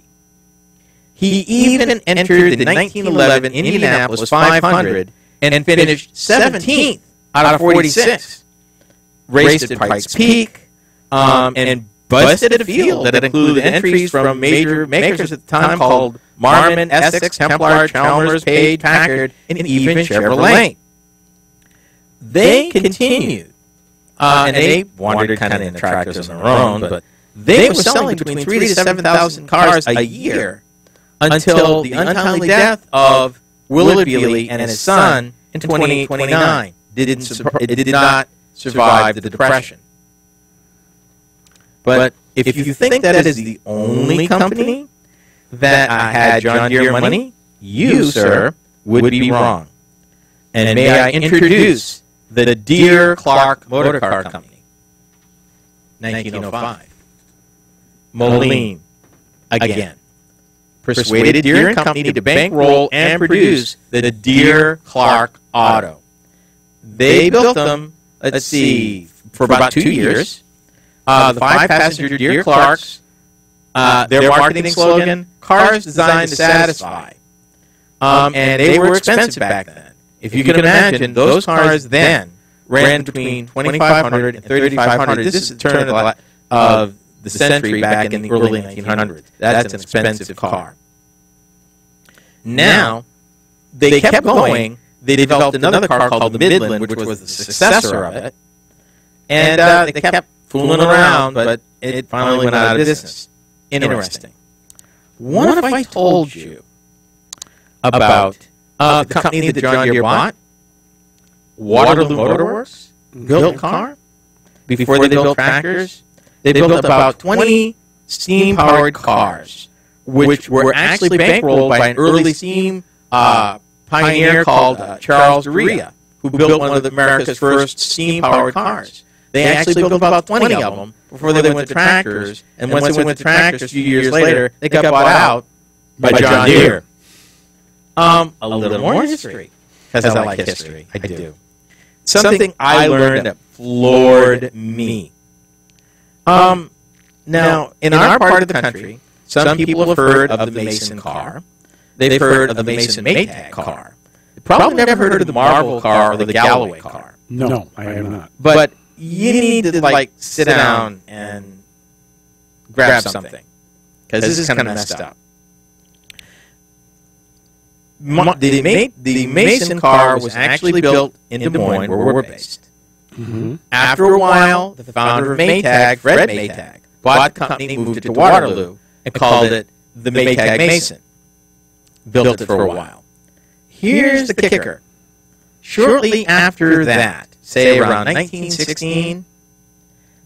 Speaker 1: He even entered the 1911 Indianapolis 500 and finished 17th out of 46. Raced at Pikes Peak, and busted a field that included entries from major makers at the time called Marmon, Essex, Templar, Chalmers, Page, Packard, and even Chevrolet. They continued, and they wandered kind of in the tractors on their own, but they were selling between 3,000 to 7,000 cars a year until the untimely death of Willard Velie and his son in 2829. It did not survive the Depression. But if you think that is the only company that had John Deere money, you, sir, would be wrong. And may I introduce the Deere Clark Motor Car Company, 1905. Moline, again, persuaded Deere and Company to bankroll and produce the Deere Clark Auto. They built them, let's see, for about 2 years. The 5-passenger Deere Clarks, their marketing slogan, cars designed to satisfy. And they were expensive back then. If you can imagine, those cars then ran between $2,500 and $3,500. This is the turn of the century back in the early 1900s. That's an expensive car. Now, they kept going. They developed another car called the Midland, which was the successor of it. And they kept fooling around, but it finally went out of business. Interesting. What if I told you about the company that John Deere bought? Waterloo Motor Works built a car. Before they built tractors, they built about 20 steam-powered cars, which were actually bankrolled by an early steam pioneer called Charles Doria, who built one of America's first steam-powered cars. They actually built about 20 of them before they went to tractors, and once they went to tractors a few years later, they got bought out by John Deere. A little more history, because I like history. I do. Something I learned that floored me. Now, in our part of the country, some people have heard of the Mason car. They've heard of the Mason Maytag car. They've probably never heard of the Marvel car or the Galloway car.
Speaker 2: No, I have not.
Speaker 1: But you need to, like, sit down and grab something, because this is kind of messed up. The Mason car was actually built in Des Moines, where we're based. After a while, the founder of Maytag, Fred Maytag, bought the company, moved it to Waterloo, and called it the Maytag Mason. Built it for a while. Here's the kicker. Shortly after that, say around 1916,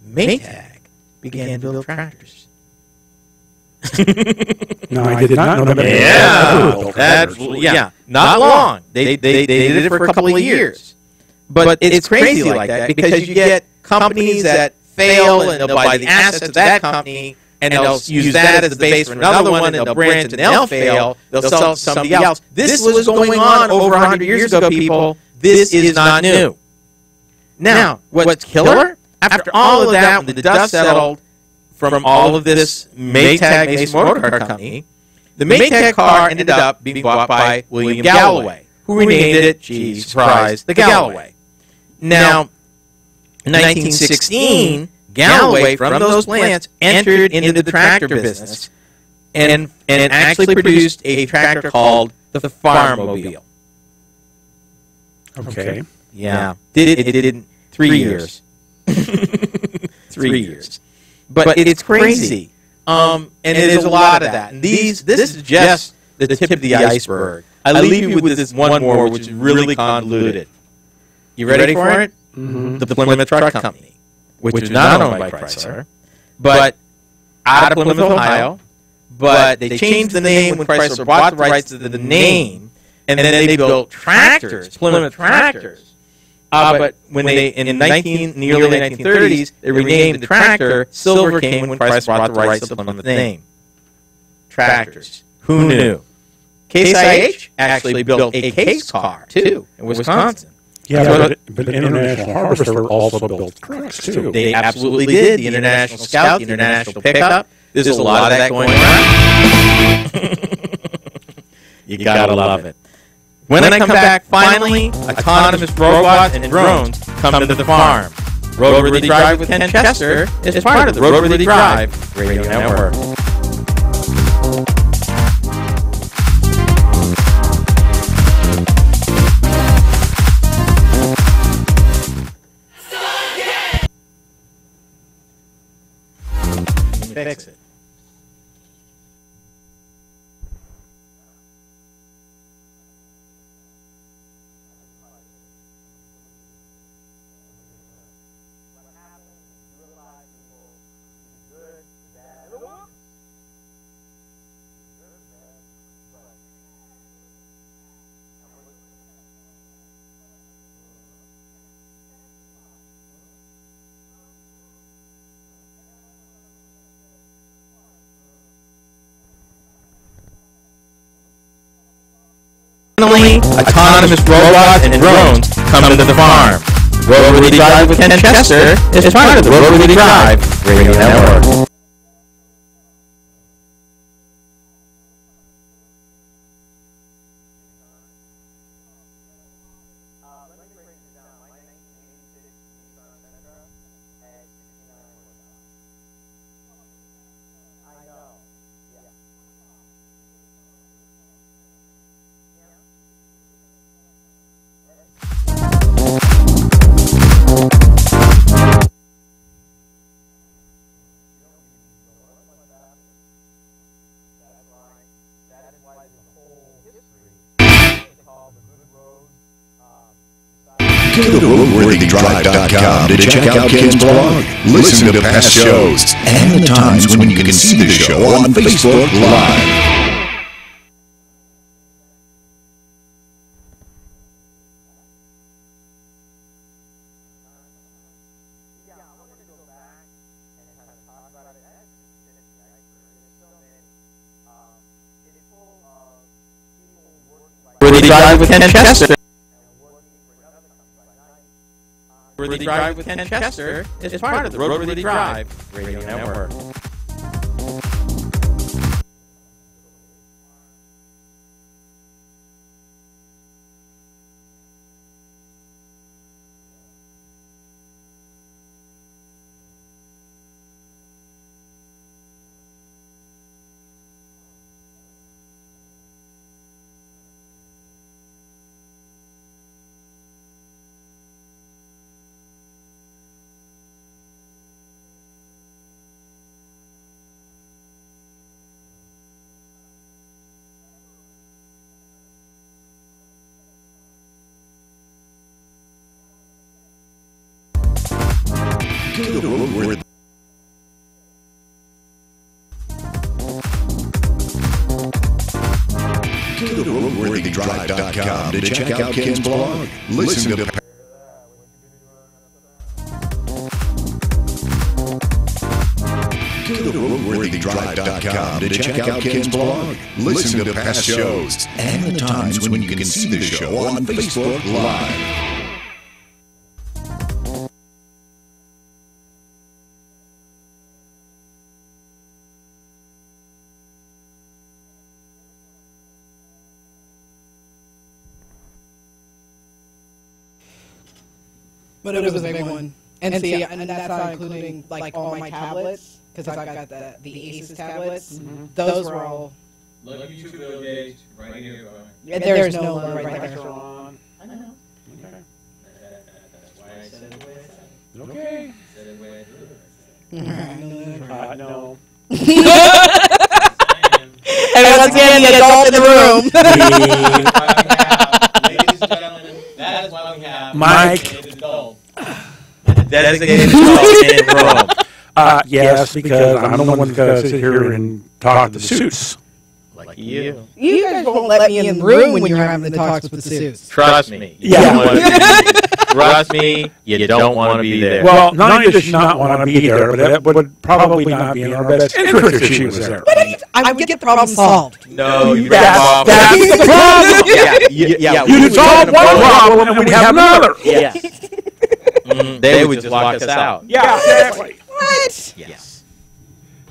Speaker 1: Maytag began to build tractors.
Speaker 2: No, I did not know that.
Speaker 1: Yeah, not long. They did it for a couple of years. But it's crazy like that because you get companies that fail and they'll buy the assets of that company and they'll use that as the base for another one, and they'll branch and they'll fail. They'll sell it to somebody else. This was going on over 100 years ago, people. This is not new. Now, what's killer? After all of that, when the dust settled from all of this Maytag Mason Motor Car Company, the Maytag car ended up being bought by William Galloway, who renamed it, gee, surprise, the Galloway. Now, in 1916, Galloway, from those plants, entered into the tractor business and actually produced a tractor called the Farmmobile.
Speaker 2: Okay.
Speaker 1: Yeah. It did in 3 years. 3 years. But it's crazy. And there's a lot of that. And this is just the tip of the iceberg. I leave you with this one more, which is really convoluted. You ready for it?
Speaker 2: Mm-hmm.
Speaker 1: The Plymouth Truck Company, which is not owned by Chrysler, but out of Plymouth, Ohio. But they changed the name when Chrysler bought the rights to the name, and then they built tractors, Plymouth tractors. But when in the early 1930s, they renamed the tractor Silver King when Chrysler bought the rights to the Plymouth name. Tractors. Who knew? Case IH actually built a case car, too, in Wisconsin.
Speaker 2: Yeah, but International Harvester also built trucks, too.
Speaker 1: They absolutely did. The International Scout, the International Pickup. There's a lot of that going around. You gotta love it. When I come back, finally, autonomous robots and drones come to the farm. RoadWorthy Drive with Ken Chester is part of the RoadWorthy Drive Radio Network. Fix it. Finally, autonomous robots and drones come to the farm. RoadWorthy Drive with Ken Chester is part of the RoadWorthy Drive Radio Network.
Speaker 4: Go to RoadWorthyDrive.com to check out Ken's blog, listen to past shows, and the times when you can see the show on Facebook Live.
Speaker 1: RoadWorthy Drive with Ken Chester. RoadWorthy Drive with Ken Chester is part of the RoadWorthy Drive Radio Network.
Speaker 4: Go to RoadWorthy. Go to RoadWorthyDrive.com to check out Ken's blog, listen to Go to RoadWorthy RoadWorthyDrive.com to check out Ken's blog, listen to past shows, and the times when you can see the show on Facebook Live.
Speaker 5: But it was a big one. And see, and that's not including like all my tablets, because I've got the Asus tablets. Mm-hmm. Those were all.
Speaker 1: Look YouTube Bill Gates right here.
Speaker 5: There's no love right there.
Speaker 1: I know.
Speaker 2: Okay.
Speaker 1: That's why I said it the way I said it.
Speaker 2: Okay.
Speaker 1: I said it the way I do it.
Speaker 2: No.
Speaker 5: And once again, the adult in the room.
Speaker 1: Ladies and gentlemen, that is why we have
Speaker 2: Mike.
Speaker 1: Designated adult in Rome.
Speaker 2: Yes, because I'm the one who's got to sit here and talk to the suits.
Speaker 1: Like you.
Speaker 5: You guys won't let me in the room when you're having the talks with the suits.
Speaker 1: Trust me. Trust me, you don't want to be there.
Speaker 2: Well, not only does she not want to be there, but that would probably not be in our best interest if she was there.
Speaker 5: I would get the problem solved.
Speaker 1: No, you
Speaker 2: That's the problem. You'd solve one problem and we'd have another.
Speaker 1: Yeah. They would just lock us out.
Speaker 2: Yeah, exactly.
Speaker 5: What?
Speaker 1: Yes.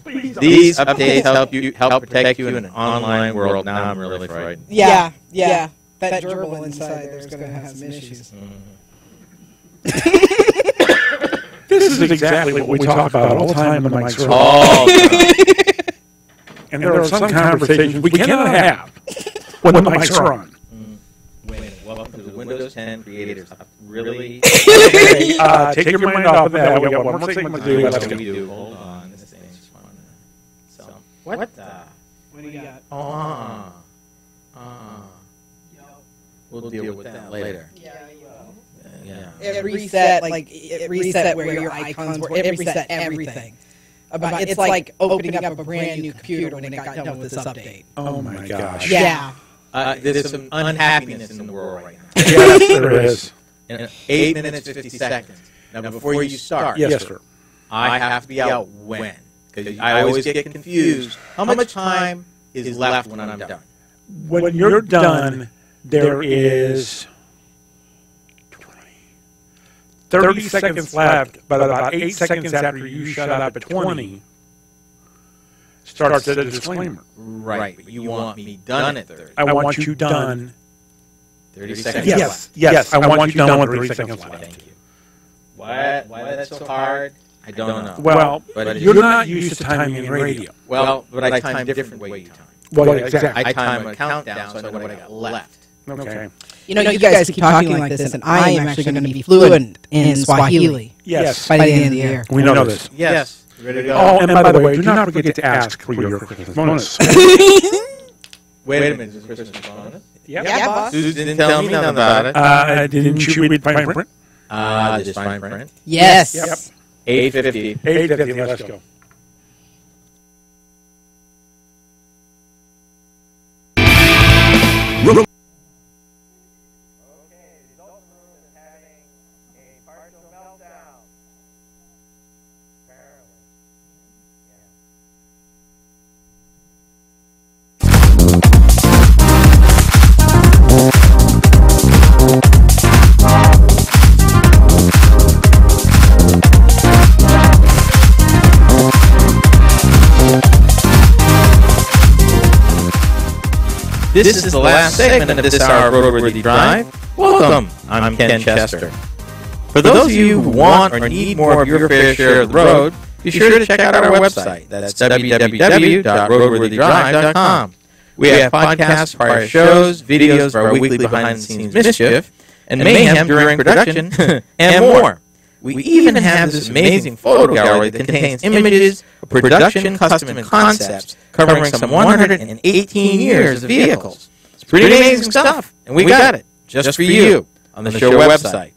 Speaker 1: These updates help protect you in an online world. Now I'm really frightened.
Speaker 5: Yeah. That gerbil inside there's going to have some issues.
Speaker 2: This is exactly what we talk about all the time in the mics. And there are some conversations we cannot have when the mics are on.
Speaker 1: Wait a minute. Welcome to the Windows 10 Creators. Really?
Speaker 2: Take your mind off of that. We got one more thing to do. Let's go.
Speaker 1: Hold on. This thing is fun. So, what the?
Speaker 5: What do you got?
Speaker 1: We'll deal with that later.
Speaker 5: Yeah. It reset where your icons were. It reset everything. It's like opening up a brand new computer when it got done with this update.
Speaker 2: Oh my gosh.
Speaker 5: Yeah.
Speaker 1: There's some unhappiness in the world right now.
Speaker 2: Yes, there is.
Speaker 1: In 8 minutes, 50 seconds. Now, before you start,
Speaker 2: Yes, sir.
Speaker 1: I have to be out when. Because I always get confused. How much time is left when I'm done?
Speaker 2: When you're done, there is 30 seconds left, but about 8 seconds after you shut up at 20, starts the disclaimer.
Speaker 1: Right, but you want me done at 30.
Speaker 2: I want you done.
Speaker 1: 30 seconds
Speaker 2: Yes, yes, I want you done with 30 seconds left.
Speaker 1: Thank you. Why that's so hard? I don't know.
Speaker 2: Well,
Speaker 1: but
Speaker 2: you're not used to timing in radio.
Speaker 1: Well, but I time different way you time.
Speaker 2: Well, exactly.
Speaker 1: I time a countdown so I know what I got left.
Speaker 2: Okay.
Speaker 5: You guys keep talking like this, and I am actually going to be fluent in Swahili.
Speaker 2: Yes.
Speaker 5: By the end of the year.
Speaker 2: We know this.
Speaker 1: Yes. Ready to go?
Speaker 2: Oh, and by the way, do not forget to ask for your Christmas bonus.
Speaker 1: Wait a minute. Is this Christmas bonus?
Speaker 5: Yeah, boss.
Speaker 1: Susan didn't tell me nothing about it.
Speaker 2: Didn't you read fine print?
Speaker 1: Just fine print.
Speaker 5: Yes.
Speaker 2: Yep.
Speaker 1: 8:50.
Speaker 2: 8:50. Let's go.
Speaker 1: This is the last segment of this hour of RoadWorthy Drive. Welcome. I'm Ken Chester. For those of you who want or need more of your fair share of the road, be sure to check out our website. That's www.roadworthydrive.com. We have podcasts, prior shows, videos of our weekly behind-the-scenes mischief, and mayhem during production, and more. We even have this amazing photo gallery that contains images of production, custom, and concepts covering some 118 years of vehicles. It's pretty amazing stuff, and we got it just for you on the show website.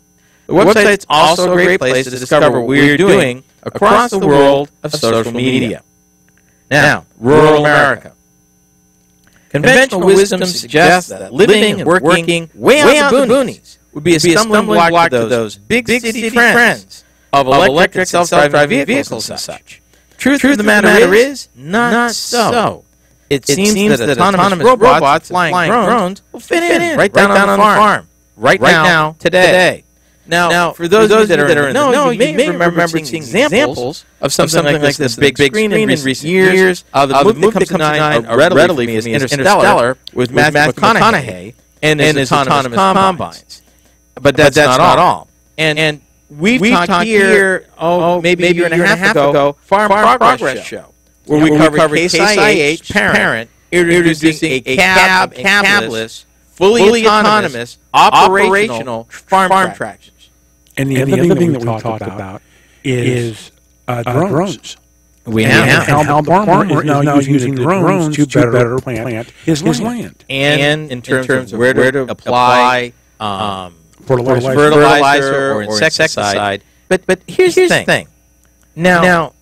Speaker 1: The website's also a great place to discover what we're doing across the world of social media. Now, rural America. Conventional wisdom suggests that living and working way out in the boonies would be a stumbling block to those big city trends of electric self-driving vehicles and such. Truth of the matter is, not so. It seems that autonomous robots flying drones will fit in right down on the farm. Right now, today. Now, for those of you that are in the know, you may remember seeing examples of something like this big screen in recent years. The movie that comes to mind readily for me is Interstellar with Matthew McConaughey and his autonomous combines. But that's not all. And we've talked here, maybe a year and a half ago, Farm Progress Show, where we covered Case IH Parent introducing a cab and cabless, fully autonomous, operational farm tractors.
Speaker 2: And the other thing that we talked about is drones.
Speaker 1: We have.
Speaker 2: And how the farmer is now using the drones to better plant his land.
Speaker 1: And in terms of where to apply fertilizer or insecticide. But here's the thing. Now,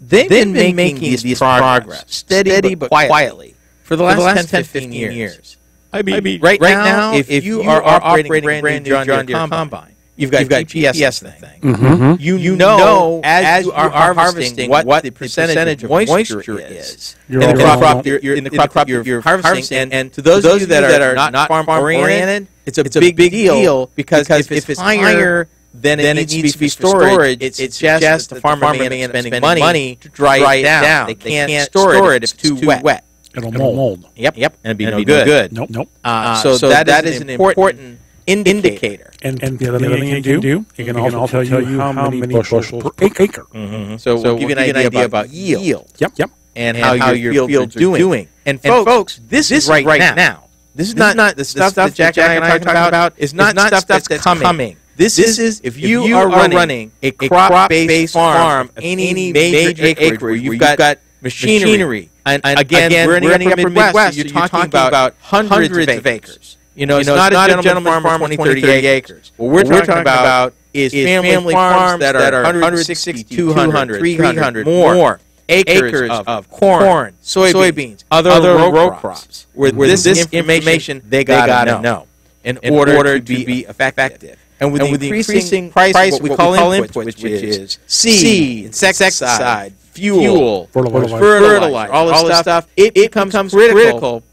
Speaker 1: they've been making these progress, steady but quietly, for the last 10-15 years. I mean, right now, if you are operating a brand new John Deere combine, you've got GPS thing.
Speaker 2: Mm-hmm.
Speaker 1: You know as you are harvesting what the percentage of moisture is in the crop you're harvesting. And to those of you that are not farm-oriented, it's a big deal because if it's higher than it needs to be for storage, it's just the farmer may end up spending money to dry it down. They can't store it if it's too wet.
Speaker 2: It'll mold.
Speaker 1: Yep. And it'll be no good.
Speaker 2: Nope.
Speaker 1: So that is an important indicator.
Speaker 2: And the other thing you can do, it can also tell you how many bushels per acre.
Speaker 1: Mm-hmm. So we'll give you an idea about yield.
Speaker 2: Yep.
Speaker 1: And how your fields are doing. And folks, this is right now. This is not the stuff that Jack and I are talking about. Is not stuff that's coming. This is if you are running a crop-based farm, any major acreage where you've got machinery. And again, we're in the upper Midwest, so you're talking about hundreds of acres. It's not a gentleman farm of 20, 30 acres. What we're talking about is family farms that are 160, 200, 300 more acres of corn, soybeans, other row crops. Where this information they got to know in order to be effective. And with the increasing price of what we call inputs, which is seed, insecticide, fuel, fertilizer, all this stuff, it becomes critical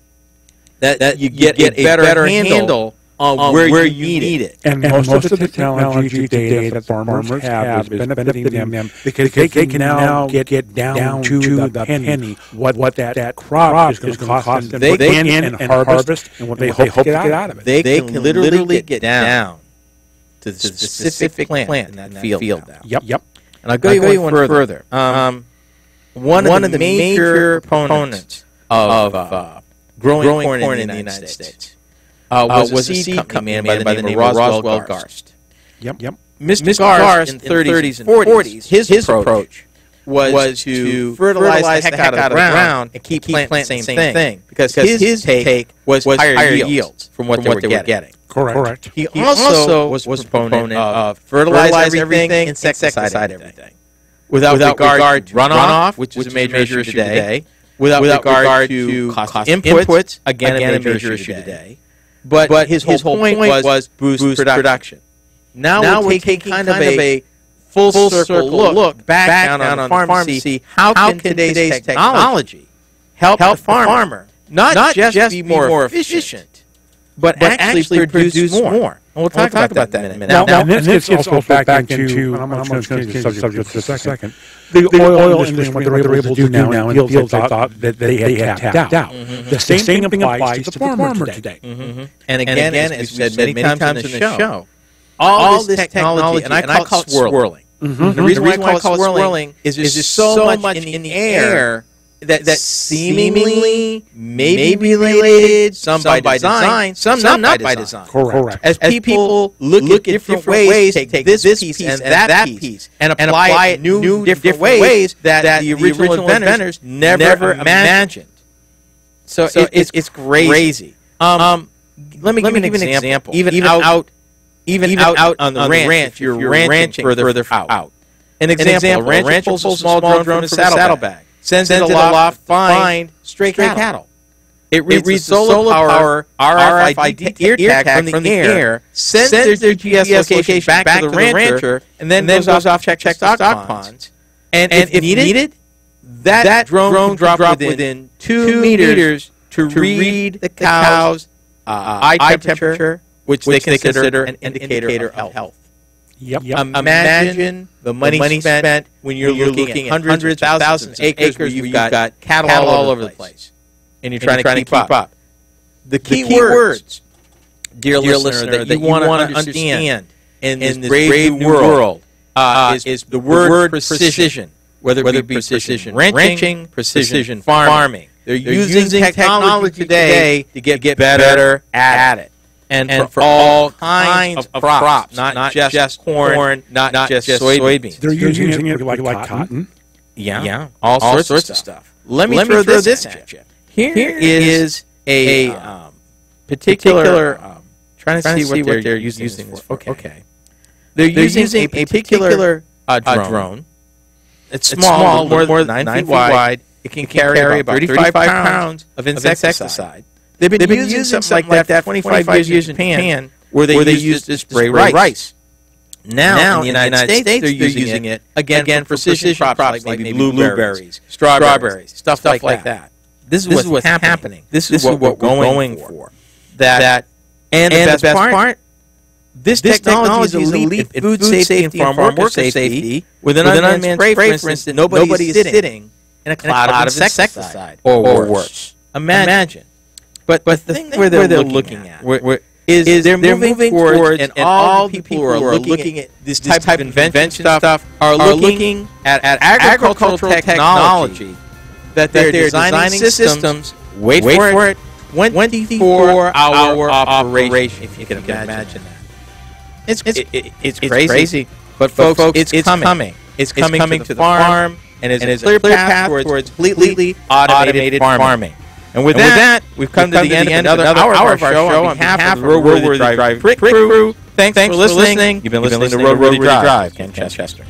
Speaker 1: that you get a better handle on where you need it.
Speaker 2: And most of the technology today that farmers have is benefiting them because they can now get down to the penny what that crop is going to cost them to plant and harvest and what they hope to get out of it.
Speaker 1: They can literally get down to the specific plant in that field now.
Speaker 2: Yep.
Speaker 1: And I'll go you one further. One of the major proponents of growing corn in the United States was a seed company by the name of Roswell Garst.
Speaker 2: Yep.
Speaker 1: Mr. Garst in the 30s and 40s, his approach was to fertilize the heck out of the ground and keep planting the same thing because his take was higher yields from what they were getting.
Speaker 2: Correct.
Speaker 1: He also was a proponent of fertilize everything, insecticide everything. Without regard to runoff, which is a major issue today. Without regard to cost inputs, again a major issue today. But his whole point was boost production. Now we're taking kind of a full circle look back down on the farm to see how can today's technology help the farmer not just be more efficient, but actually produce more. And we'll talk about that in a minute.
Speaker 2: Now this gets also back into, and I'm going to change the subject for a second, the oil industry, what they're able to do now in fields I thought that they had tapped out. The same thing applies to the farmer today.
Speaker 1: And again, as we've said many times in the show, all this technology, and I call it swirling. The reason why I call it swirling is there's so much in the air that seemingly may be related, some by design, some not by design.
Speaker 2: Correct.
Speaker 1: As people look at different ways to take this piece and that piece and apply it new different ways that the original inventors never imagined. So it's crazy. Let me give you an example. Even out on the ranch, if you're ranching further out. An example, a rancher pulls a small drone from a saddlebag. Sends it aloft to find stray cattle. It reads the solar power RFID ear tag from the air, sends their GPS location back to the rancher, and then goes off to check stock ponds And if needed, that drone can drop within 2 meters to read the cow's eye temperature, which they consider an indicator of health.
Speaker 2: Yep.
Speaker 1: Imagine the money spent when you're looking at hundreds, thousands of acres where you've got cattle all over the place, and you're trying to keep up. The key words, dear listener, that you want to understand in this brave new world is the word precision, whether it be precision ranching, precision farming. They're using technology today to get better at it. And for all kinds of crops, not just corn, not just soybeans.
Speaker 2: They're using it like cotton.
Speaker 1: Yeah, all sorts of stuff. Let me throw this at you. Here is a particular, trying to see what they're using this for. Okay. They're using a particular drone. It's small, more than 9 feet wide. It can carry about 35 pounds of insecticide. They've been using something like that 25 years in Japan, where they used to spray rice. Now, in the United States, they're using it, again for precision crops like maybe blueberries, strawberries, stuff like that. This is what's happening. This is what we're going for. And the best part, this technology is elite in food safety and farm worker safety. With an unmanned spray, for instance, nobody is sitting in a cloud of insecticide or worse. Imagine. But the thing where they're looking at is they're moving towards, and all the people who are looking at this type of invention stuff are looking at agricultural technology that they're designing systems, wait for it, 24-hour operation, if you can imagine that. It's crazy, but folks, it's coming. It's coming to the farm, and it's a clear path towards completely automated farming. And with that, we've come to the end of another hour of our show. On behalf of the RoadWorthy Drive crew, thanks for listening. You've been listening to RoadWorthy Drive. Ken Chester.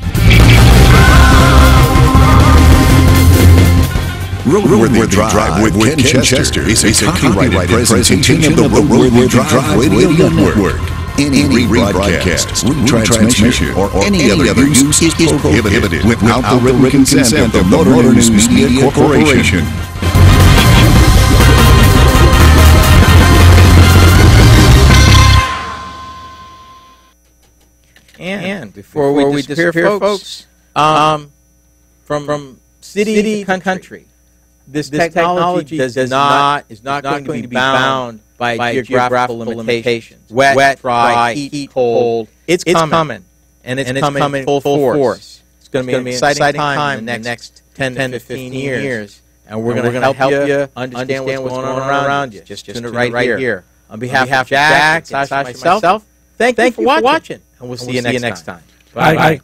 Speaker 4: RoadWorthy Drive with Ken Chester is a copyrighted presentation of the RoadWorthy Drive Radio Network. Any rebroadcast, retransmission, or any other use is prohibited without the written consent of the Motor News Media Corporation.
Speaker 1: And before we disappear, folks, from city to country, this technology is not going to be bound by geographical limitations. Wet, dry, heat, cold. It's coming, and it's coming full force. It's going to be an exciting time in the next 10 to 15 years, and we're going to help you understand what's going on around you. Just tune it right here. On behalf of Jack, Sasha, and myself, thank you for watching. And we'll see you next time. Bye.